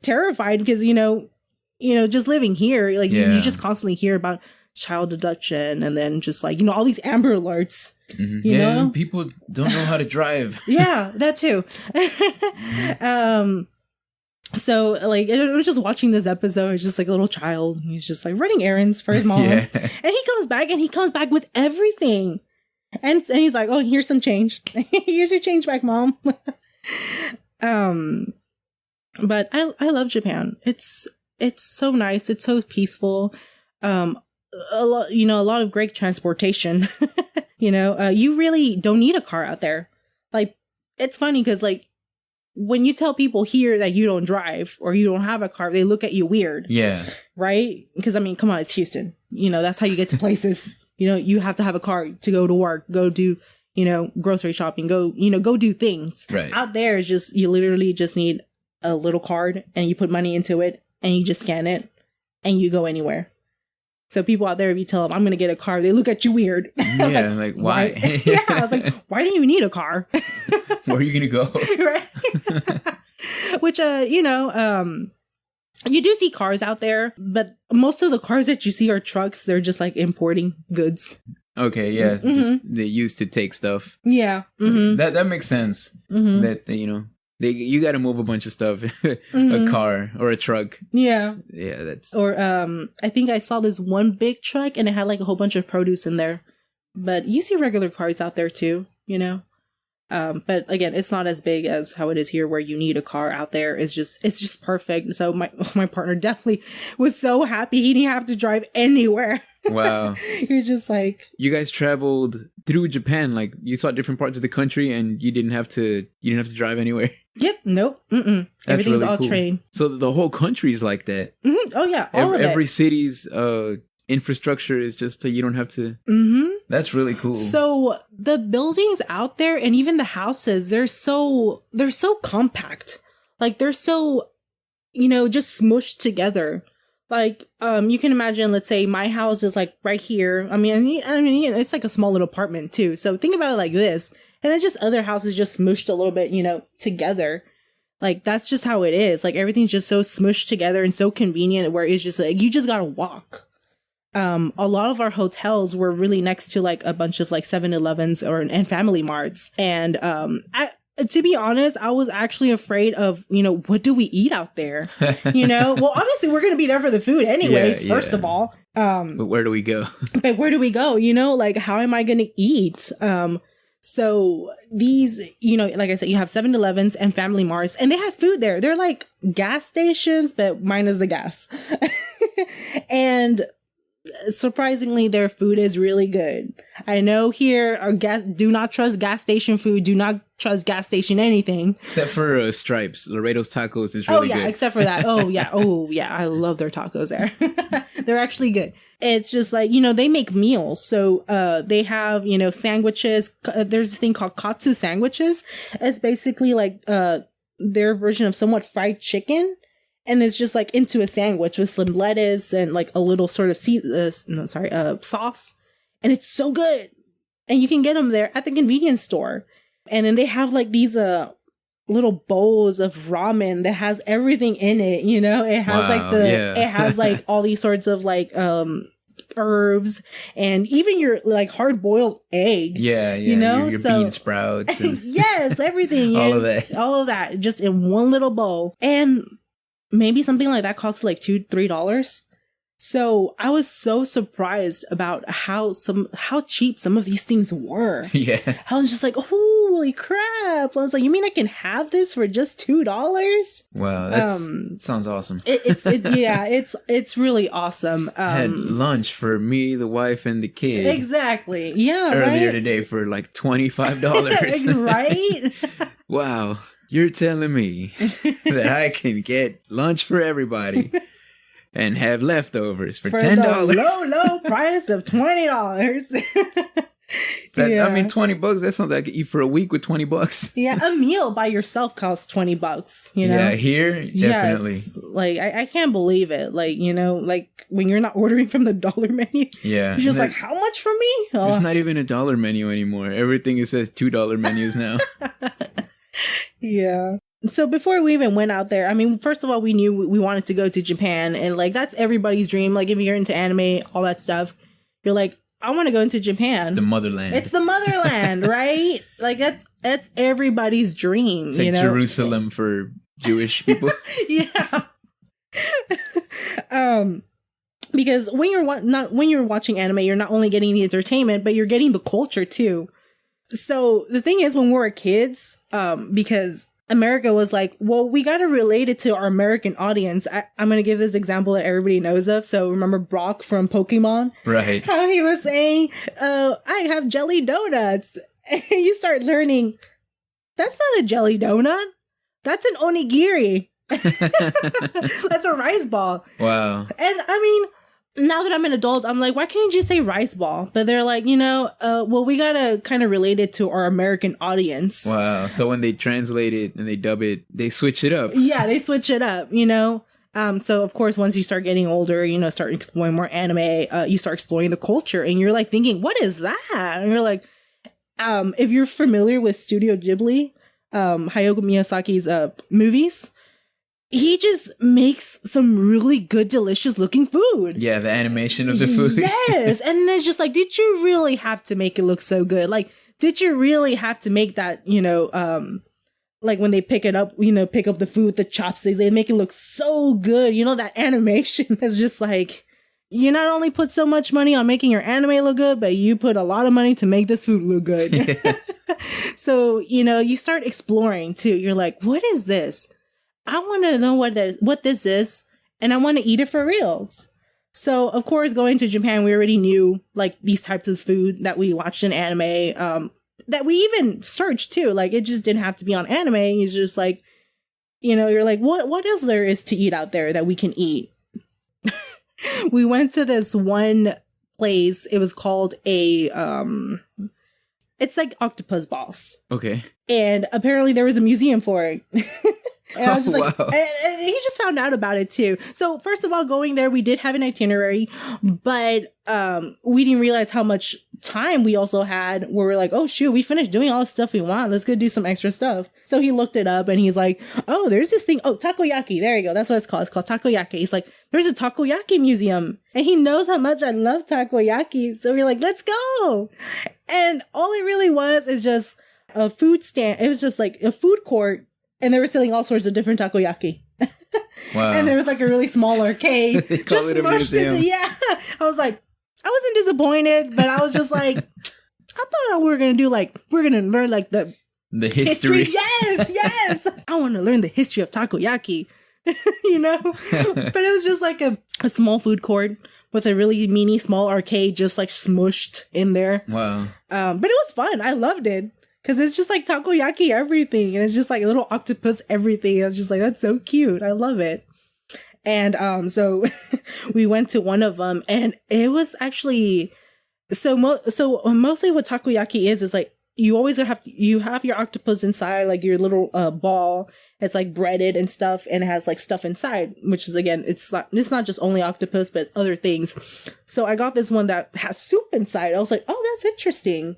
terrified because, just living here, like, you just constantly hear about child abduction and then just, like, all these Amber Alerts. Mm-hmm. You know? People don't know how to drive. Yeah, that too. So, like, I was just watching this episode. It's just like a little child. He's just like running errands for his mom. Yeah. And he comes back with everything. And he's like, oh, here's some change. Here's your change back, Mom. But I love Japan. It's so nice. It's so peaceful. A lot of great transportation. You really don't need a car out there. Like, it's funny because, like, when you tell people here that you don't drive or you don't have a car, they look at you weird. Yeah. Right? Because, I mean, come on, it's Houston. That's how you get to places. You have to have a car to go to work, go do, grocery shopping, go do things. Right. Out there is just, you literally just need a little card and you put money into it and you just scan it and you go anywhere. So people out there, if you tell them, I'm going to get a car, they look at you weird. Yeah, like why? Yeah, I was like, why do you need a car? Where are you going to go? Right. Which, you do see cars out there, but most of the cars that you see are trucks. They're just like importing goods. Okay, yeah. Just, they used to take stuff. Yeah. Mm-hmm. That makes sense. Mm-hmm. That, you got to move a bunch of stuff. A car or a truck. Yeah. Yeah, that's... Or I think I saw this one big truck and it had like a whole bunch of produce in there. But you see regular cars out there too, But again, it's not as big as how it is here where you need a car out there. It's just perfect. So my partner definitely was so happy he didn't have to drive anywhere. Wow. You're just like... You guys traveled through Japan, like you saw different parts of the country and you didn't have to drive anywhere. Yep. Nope. Mm-mm. Everything's really all cool. Train. So the whole country is like that. Mm-hmm. Oh yeah. All of it. Every city's infrastructure is just so you don't have to. Mm-hmm. That's really cool. So the buildings out there and even the houses, they're so compact. Like they're so, just smushed together. Like, you can imagine, let's say my house is like right here. I mean, it's like a small little apartment too. So think about it like this. And then just other houses just smushed a little bit, together. Like, that's just how it is. Like, everything's just so smushed together and so convenient where it's just like, you just gotta walk. A lot of our hotels were really next to like a bunch of like 7-Elevens and Family Marts. And, to be honest, I was actually afraid of, what do we eat out there? Well, obviously we're going to be there for the food anyways, first of all. But where do we go? Like, how am I going to eat? So these, like I said, you have 7-Elevens and Family Marts, and they have food there. They're like gas stations, but minus the gas. And surprisingly, their food is really good. I know here, do not trust gas station food. Do not trust gas station anything. Except for Stripes. Laredo's Tacos is really good. Oh, yeah, except for that. Oh, yeah. I love their tacos there. They're actually good. It's just like, they make meals. So they have, sandwiches. There's a thing called katsu sandwiches. It's basically like their version of somewhat fried chicken. And it's just like into a sandwich with some lettuce and like a little sort of sauce. And it's so good. And you can get them there at the convenience store. And then they have like these little bowls of ramen that has everything in it, It has it has like all these sorts of like herbs and even your like hard boiled egg. Yeah. Your bean sprouts. And yes, everything. All of that just in one little bowl. And maybe something like that costs like $2-3. So I was so surprised about how cheap some of these things were. Yeah. I was just like, holy crap. I was like, you mean I can have this for just $2? Wow. That sounds awesome. It's really awesome. I had lunch for me, the wife, and the kid. Exactly. Yeah. Earlier today for like $25. Right? Wow. You're telling me that I can get lunch for everybody and have leftovers for $10. The low price of $20. I mean, $20, that's something I could eat for a week with $20. Yeah, a meal by yourself costs $20, Yeah, here, definitely. Yes. Like, I can't believe it. Like, like when you're not ordering from the dollar menu. Yeah. You're just like, how much for me? There's not even a dollar menu anymore. Everything is says $2 menus now. Yeah. So before we even went out there, I mean, first of all, we knew we wanted to go to Japan, and like that's everybody's dream. Like if you're into anime, all that stuff, you're like, I want to go into Japan. It's the motherland. It's the motherland, right? Like that's everybody's dream. It's like Jerusalem for Jewish people. Yeah. Because when you're watching anime, you're not only getting the entertainment, but you're getting the culture too. So the thing is, when we were kids, because America was like, well, we got to relate it to our American audience. I'm going to give this example that everybody knows of. So remember Brock from Pokemon? Right. How he was saying, I have jelly donuts. And you start learning, that's not a jelly donut. That's an onigiri. That's a rice ball. Wow. And I mean, now that I'm an adult, I'm like, why can't you say rice ball? But they're like, well, we gotta kind of relate it to our American audience. Wow. So when they translate it and they dub it, they switch it up. Yeah, they switch it up, So of course, once you start getting older, start exploring more anime, you start exploring the culture and you're like thinking, what is that? And you're like, if you're familiar with Studio Ghibli, Hayao Miyazaki's movies, he just makes some really good, delicious looking food. Yeah, the animation of the food. Yes. And then it's just like, did you really have to make it look so good? Like, did you really have to make that, like when they pick it up, pick up the food, the chopsticks, they make it look so good. That animation is just like, you not only put so much money on making your anime look good, but you put a lot of money to make this food look good. Yeah. So, you start exploring too. You're like, what is this? I want to know what this is, and I want to eat it for reals. So, of course, going to Japan, we already knew like these types of food that we watched in anime, that we even searched too. Like, it just didn't have to be on anime. It's just like, you're like, what else there is to eat out there that we can eat? We went to this one place. It was called it's like octopus balls. Okay. And apparently there was a museum for it. And I was just like, wow. and he just found out about it too. So first of all, going there, we did have an itinerary, but we didn't realize how much time we also had where we're like, oh shoot, we finished doing all the stuff we want. Let's go do some extra stuff. So he looked it up and he's like, oh, there's this thing. Oh, takoyaki. There you go. That's what it's called. It's called takoyaki. He's like, there's a takoyaki museum. And he knows how much I love takoyaki. So we're like, let's go. And all it really was is just a food stand. It was just like a food court. And they were selling all sorts of different takoyaki. Wow. And there was like a really small arcade. They call it a museum. Yeah. I was like, I wasn't disappointed, but I was just like, I thought we were going to learn like the history. Yes. I want to learn the history of takoyaki, But it was just like a small food court with a really mini small arcade just like smushed in there. Wow. But it was fun. I loved it. Because it's just like takoyaki everything. And it's just like a little octopus everything. I was just like, that's so cute. I love it. And so we went to one of them. And it was actually... So mostly what takoyaki is like, you always you have your octopus inside, like your little ball. It's like breaded and stuff. And it has like stuff inside. Which is, again, it's not just only octopus, but other things. So I got this one that has soup inside. I was like, oh, that's interesting.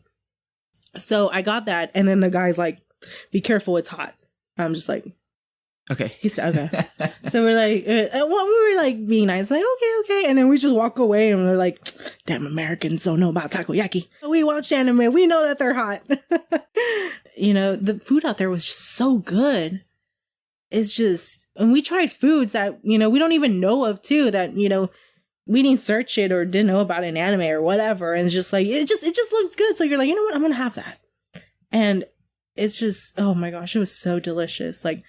So I got that, and then the guy's like, be careful, it's hot. I'm just like, okay. He said, okay. So we're like, we were like being nice, like, okay. And then we just walk away, and we're like, damn, Americans don't know about takoyaki. We watch anime, we know that they're hot. The food out there was just so good. It's just, and we tried foods that, we don't even know of too, that, we didn't search it or didn't know about an anime or whatever. And it's just like, it just looks good. So you're like, you know what? I'm going to have that. And it's just, oh my gosh, it was so delicious. Like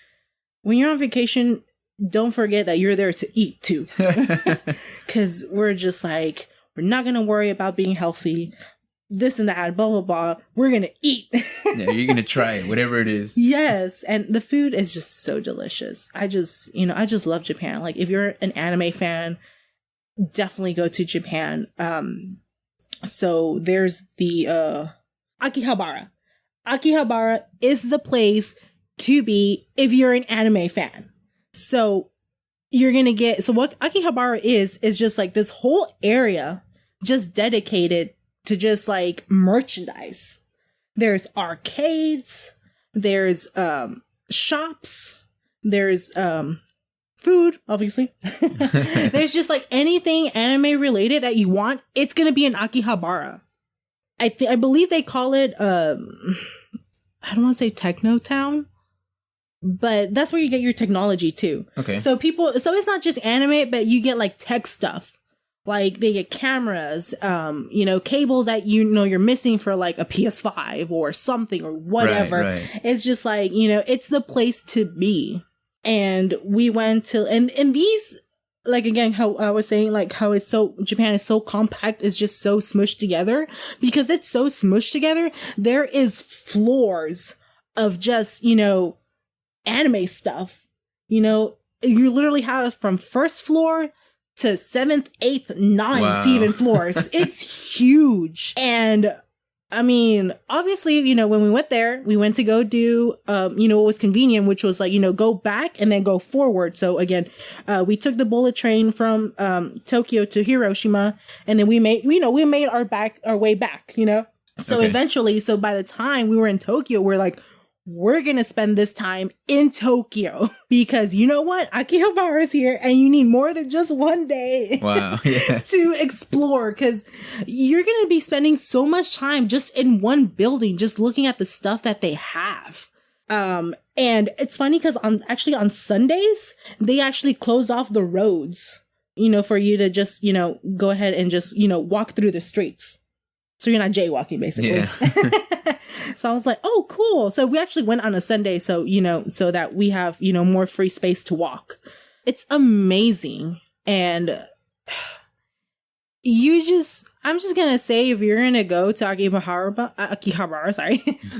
when you're on vacation, don't forget that you're there to eat too. Cause we're just like, we're not going to worry about being healthy, this and that, blah, blah, blah. We're going to eat. Yeah, you're going to try it, whatever it is. Yes. And the food is just so delicious. I just love Japan. Like if you're an anime fan, definitely go to Japan. So there's the Akihabara. Akihabara is the place to be if you're an anime fan. So you're gonna get, so what Akihabara is just like this whole area just dedicated to just like merchandise. There's arcades, there's shops, there's food, obviously. There's just like anything anime related that you want, it's gonna be in Akihabara. I believe they call it I don't want to say Techno Town, but that's where you get your technology too. Okay. So it's not just anime, but you get like tech stuff. Like they get cameras, cables that you're missing for like a PS5 or something or whatever. Right. It's just like, it's the place to be. And we went to, and these, like, again, how I was saying, like, how Japan is so compact, is just so smushed together. Because it's so smushed together, there is floors of just, anime stuff. You literally have from first floor to 7th, 8th, 9th even floors. It's huge. And I mean, obviously, when we went there, we went to go do, what was convenient, which was like, go back and then go forward. So again, we took the bullet train from Tokyo to Hiroshima, and then we made our way back, So eventually, so by the time we were in Tokyo, we're like, we're going to spend this time in Tokyo because you know what? Akihabara is here and you need more than just one day to explore, because you're going to be spending so much time just in one building, just looking at the stuff that they have. And it's funny because on Sundays, they actually close off the roads, for you to just, go ahead and just, walk through the streets. So you're not jaywalking, basically. Yeah. So I was like, oh, cool. So we actually went on a Sunday. So, so that we have, more free space to walk. It's amazing. And I'm just going to say, if you're going to go to Akihabara,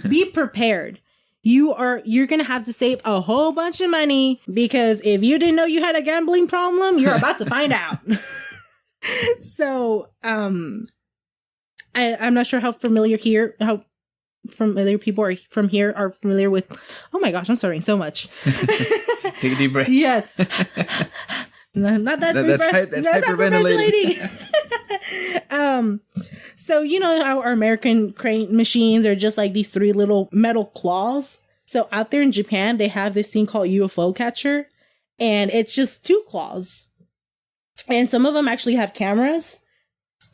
be prepared. You're going to have to save a whole bunch of money, because if you didn't know you had a gambling problem, you're about to find out. So, I'm not sure how familiar people are from here are familiar with. Oh my gosh, I'm sorry so much. Take a deep breath. Yeah. Not that deep breath. That's hyperventilating. So how our American crane machines are just like these 3 little metal claws. So out there in Japan, they have this thing called UFO catcher, and it's just 2 claws. And some of them actually have cameras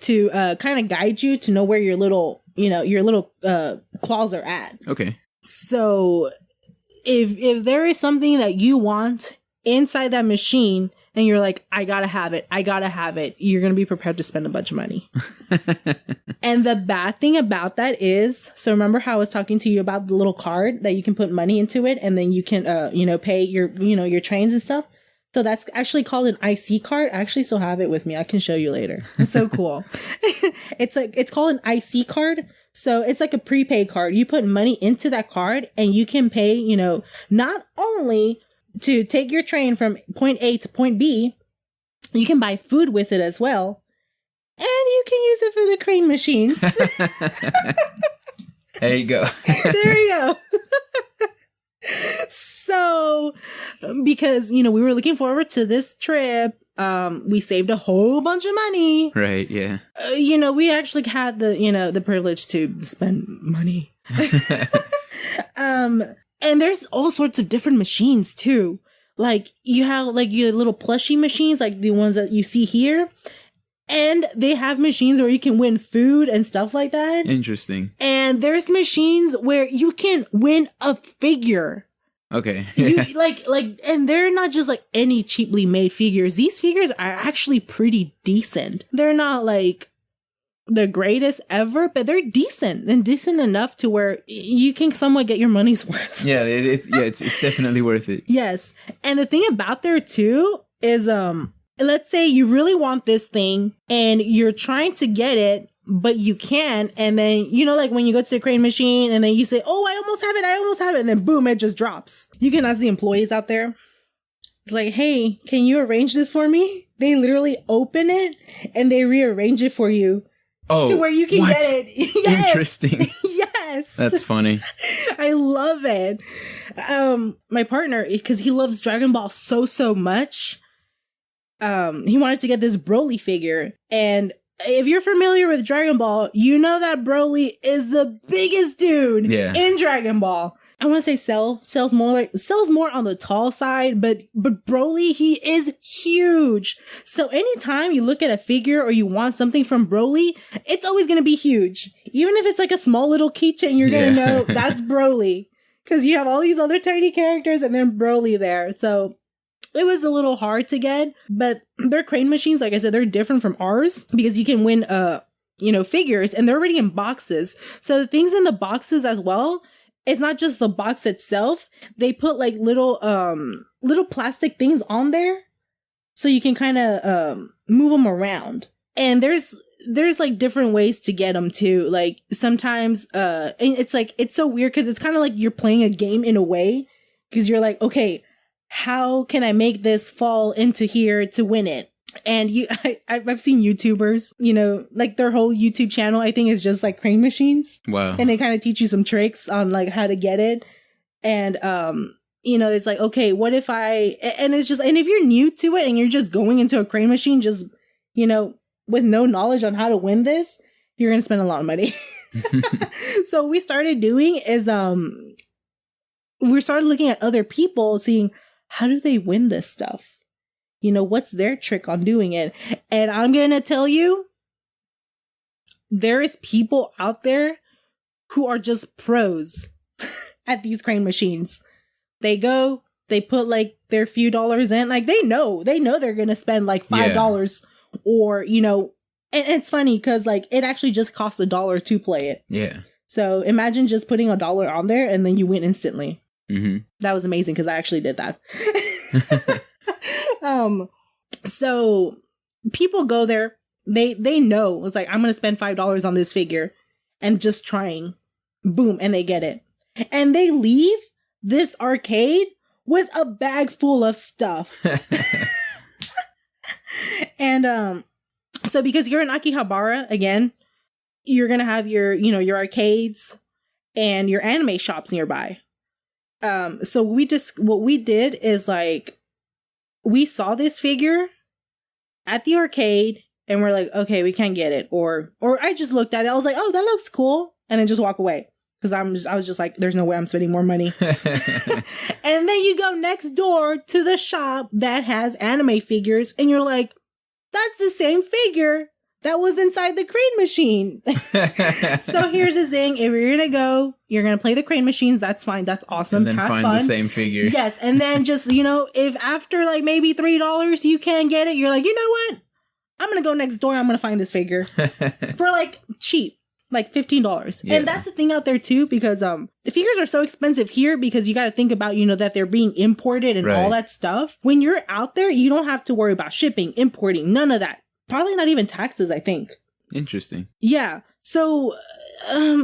to kind of guide you to know where your little claws are at. Okay. So if there is something that you want inside that machine and you're like, I gotta have it, you're gonna be prepared to spend a bunch of money. And the bad thing about that is, so remember how I was talking to you about the little card that you can put money into it and then you can pay your trains and stuff? So that's actually called an IC card. I actually still have it with me. I can show you later. It's so cool. It's called an IC card. So it's like a prepaid card. You put money into that card and you can pay, not only to take your train from point A to point B, you can buy food with it as well. And you can use it for the crane machines. There you go. There you go. So, because, we were looking forward to this trip, we saved a whole bunch of money. Right, yeah. We actually had the privilege to spend money. And there's all sorts of different machines too. Like you have like your little plushie machines, like the ones that you see here. And they have machines where you can win food and stuff like that. Interesting. And there's machines where you can win a figure. Okay. And they're not just like any cheaply made figures. These figures are actually pretty decent. They're not like the greatest ever, but they're decent enough to where you can somewhat get your money's worth. Yeah, it's definitely worth it. Yes. And the thing about there too is, let's say you really want this thing and you're trying to get it, but you can. And then, like when you go to the crane machine and then you say, oh, I almost have it. And then boom, it just drops. You can ask the employees out there. It's like, hey, can you arrange this for me? They literally open it and they rearrange it for you. Oh, to where you can get it. Yes. Interesting. Yes. That's funny. I love it. My partner, because he loves Dragon Ball so much, he wanted to get this Broly figure. And if you're familiar with Dragon Ball, you know that Broly is the biggest dude in Dragon Ball. I want to say sells more on the tall side, but Broly, he is huge. So anytime you look at a figure or you want something from Broly, it's always going to be huge. Even if it's like a small little keychain, you're going to know that's Broly. because you have all these other tiny characters and then Broly there. So it was a little hard to get, but their crane machines, like I said, they're different from ours because you can win, figures, and they're already in boxes. So the things in the boxes as well, it's not just the box itself. They put like little plastic things on there so you can kind of move them around. And there's like different ways to get them too. Like sometimes and it's like, it's so weird because it's kind of like you're playing a game in a way, because you're like, okay, how can I make this fall into here to win it? And I've seen YouTubers, like their whole YouTube channel, I think, is just like crane machines. Wow. And they kind of teach you some tricks on like how to get it. And, it's like, okay, what if and it's just, and if you're new to it and you're just going into a crane machine, just, with no knowledge on how to win this, you're going to spend a lot of money. So what we started doing is, we started looking at other people, seeing how do they win this stuff? What's their trick on doing it? And I'm going to tell you, there is people out there who are just pros at these crane machines. They go, they put like their few dollars in, like they know they're going to spend like $5 or, and it's funny because like it actually just costs $1 to play it. Yeah. So imagine just putting $1 on there and then you win instantly. Mm-hmm. That was amazing because I actually did that. So people go there, they know it's like, I'm going to spend $5 on this figure and just trying, boom, and they get it. And they leave this arcade with a bag full of stuff. And, so because you're in Akihabara, again, you're going to have your your arcades and your anime shops nearby. So what we did is like, we saw this figure at the arcade and we're like, okay, we can't get it. Or I just looked at it. I was like, oh, that looks cool. And then just walk away. Because I was just like, there's no way I'm spending more money. And then you go next door to the shop that has anime figures. And you're like, that's the same figure that was inside the crane machine. So here's the thing. If you're going to go, you're going to play the crane machines. That's fine. That's awesome. And then find the same figure. Yes. And then just, if after like maybe $3 you can't get it, you're like, you know what? I'm going to go next door. I'm going to find this figure for like cheap, like $15. Yeah. And that's the thing out there too, because the figures are so expensive here because you got to think about, that they're being imported and all that stuff. When you're out there, you don't have to worry about shipping, importing, none of that. Probably not even taxes, I think. Interesting. Yeah. So,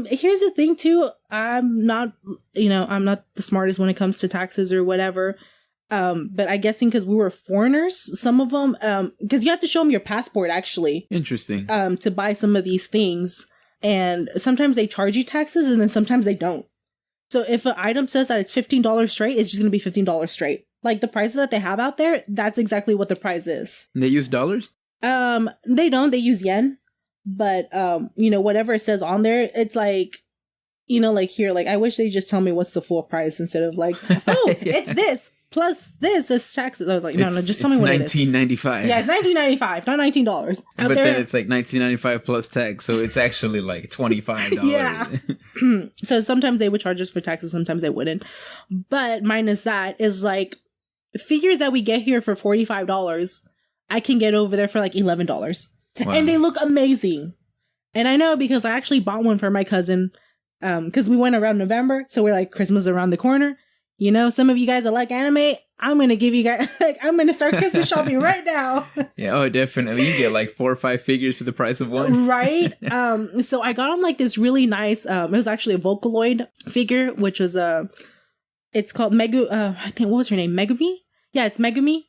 here's the thing too. I'm not the smartest when it comes to taxes or whatever. But I'm guessing because we were foreigners, some of them, because you have to show them your passport actually. Interesting. To buy some of these things. And sometimes they charge you taxes and then sometimes they don't. So if an item says that it's $15 straight, it's just going to be $15 straight. Like the prices that they have out there, that's exactly what the price is. And they use dollars? They don't. They use yen. But, whatever it says on there, it's like, like here, like I wish they just tell me what's the full price instead of like, oh, it's this. Plus this is taxes. I was like, no, just tell me what it is. $19.95. Yeah, it's $19.95, not $19. But then it's like $19.95 plus tax, so it's actually like $25. Yeah. So sometimes they would charge us for taxes, sometimes they wouldn't. But minus that is like figures that we get here for $45, I can get over there for like $11. Wow. And they look amazing. And I know because I actually bought one for my cousin because we went around November, so we're like, Christmas is around the corner. Some of you guys that like anime, I'm going to give you guys, I'm going to start Christmas shopping right now. Yeah, oh, definitely. You get like 4 or 5 figures for the price of one. Right. So I got him like this really nice, it was actually a Vocaloid figure, which was, it's called I think, what was her name? Megumi? Yeah, it's Megumi.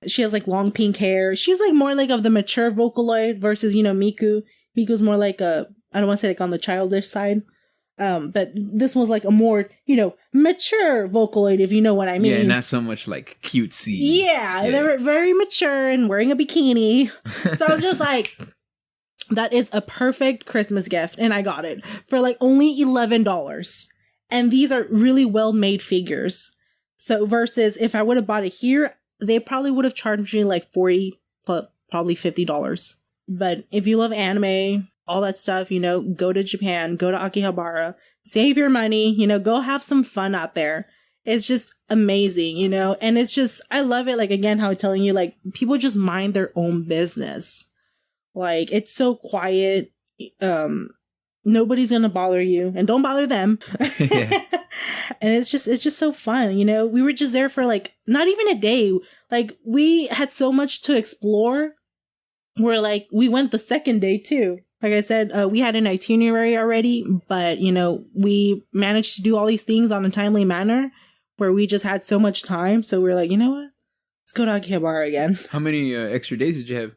She has like long pink hair. She's like more like of the mature Vocaloid versus, Miku. Miku's more like I don't want to say like on the childish side. But this was like a more, mature Vocaloid, if you know what I mean. Yeah, not so much like cutesy. Yeah, they were very mature and wearing a bikini. So I'm just like, that is a perfect Christmas gift. And I got it for like only $11. And these are really well made figures. So versus if I would have bought it here, they probably would have charged me like $40, probably $50. But if you love anime, all that stuff, go to Japan, go to Akihabara, save your money, go have some fun out there. It's just amazing, and it's just, I love it. Like, again, how I'm telling you, like, people just mind their own business. Like, it's so quiet. Nobody's gonna bother you, and don't bother them. Yeah. And it's just so fun. We were just there for like, not even a day. Like, we had so much to explore. Where like, we went the second day too. Like I said, we had an itinerary already, but we managed to do all these things on a timely manner where we just had so much time. So we were like, you know what? Let's go to Akihabara again. How many extra days did you have?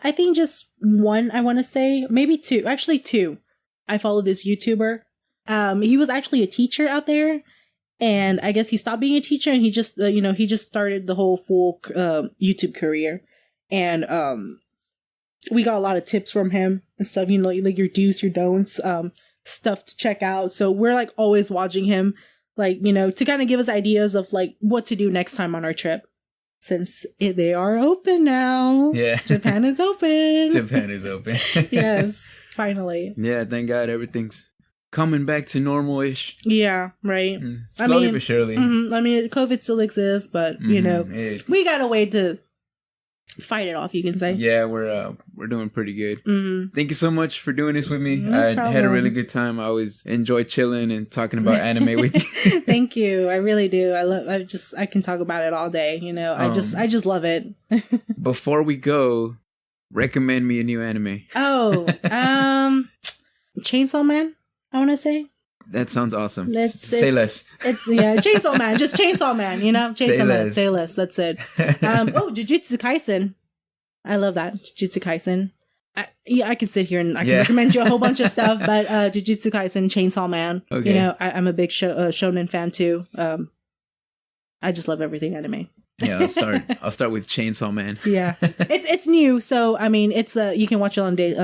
I think just one, I want to say. Maybe two. Actually, two. I followed this YouTuber. He was actually a teacher out there. And I guess he stopped being a teacher and he just, he just started the whole full YouTube career. And we got a lot of tips from him and stuff, like your do's, your don'ts, stuff to check out. So we're like always watching him, like, to kind of give us ideas of like what to do next time on our trip. Since they are open now. Yeah. Japan is open. Japan is open. Yes, finally. Yeah, thank God everything's coming back to normal-ish. Yeah, right. Slowly but surely. I mean, COVID still exists, but, we got a way to fight it off, you can say. Yeah, we're doing pretty good. Thank you so much for doing this with me. No I problem. had a really good time. I always enjoy chilling and talking about anime with you. Thank you. I really do. I can talk about it all day, I just love it. Before we go, recommend me a new anime. Oh, Chainsaw Man, I want to say. That sounds awesome. Say less. It's Chainsaw Man, just Chainsaw Man, Chainsaw Man, say less. That's it. Jujutsu Kaisen. I love that. Jujutsu Kaisen. I could sit here and I can recommend you a whole bunch of stuff, but Jujutsu Kaisen, Chainsaw Man. Okay. I'm a big shonen fan too. I just love everything anime. Yeah, I'll start with Chainsaw Man. Yeah, it's new, so I mean, it's you can watch it on day,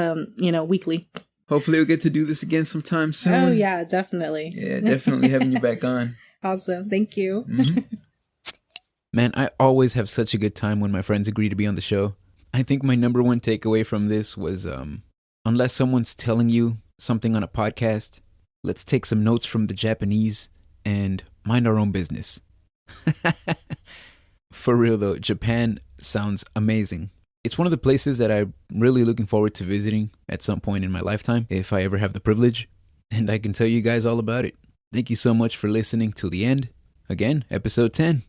weekly. Hopefully we'll get to do this again sometime soon. Oh, yeah, definitely. Yeah, definitely having you back on. Awesome. Thank you. Man, I always have such a good time when my friends agree to be on the show. I think my number one takeaway from this was, unless someone's telling you something on a podcast, let's take some notes from the Japanese and mind our own business. For real though, Japan sounds amazing. It's one of the places that I'm really looking forward to visiting at some point in my lifetime, if I ever have the privilege, and I can tell you guys all about it. Thank you so much for listening till the end. Again, episode 10.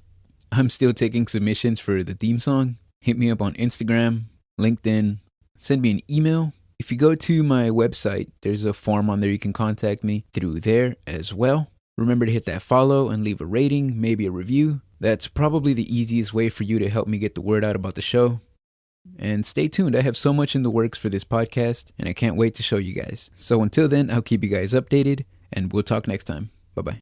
I'm still taking submissions for the theme song. Hit me up on Instagram, LinkedIn, send me an email. If you go to my website, there's a form on there you can contact me through there as well. Remember to hit that follow and leave a rating, maybe a review. That's probably the easiest way for you to help me get the word out about the show. And stay tuned, I have so much in the works for this podcast, and I can't wait to show you guys. So until then, I'll keep you guys updated, and we'll talk next time. Bye-bye.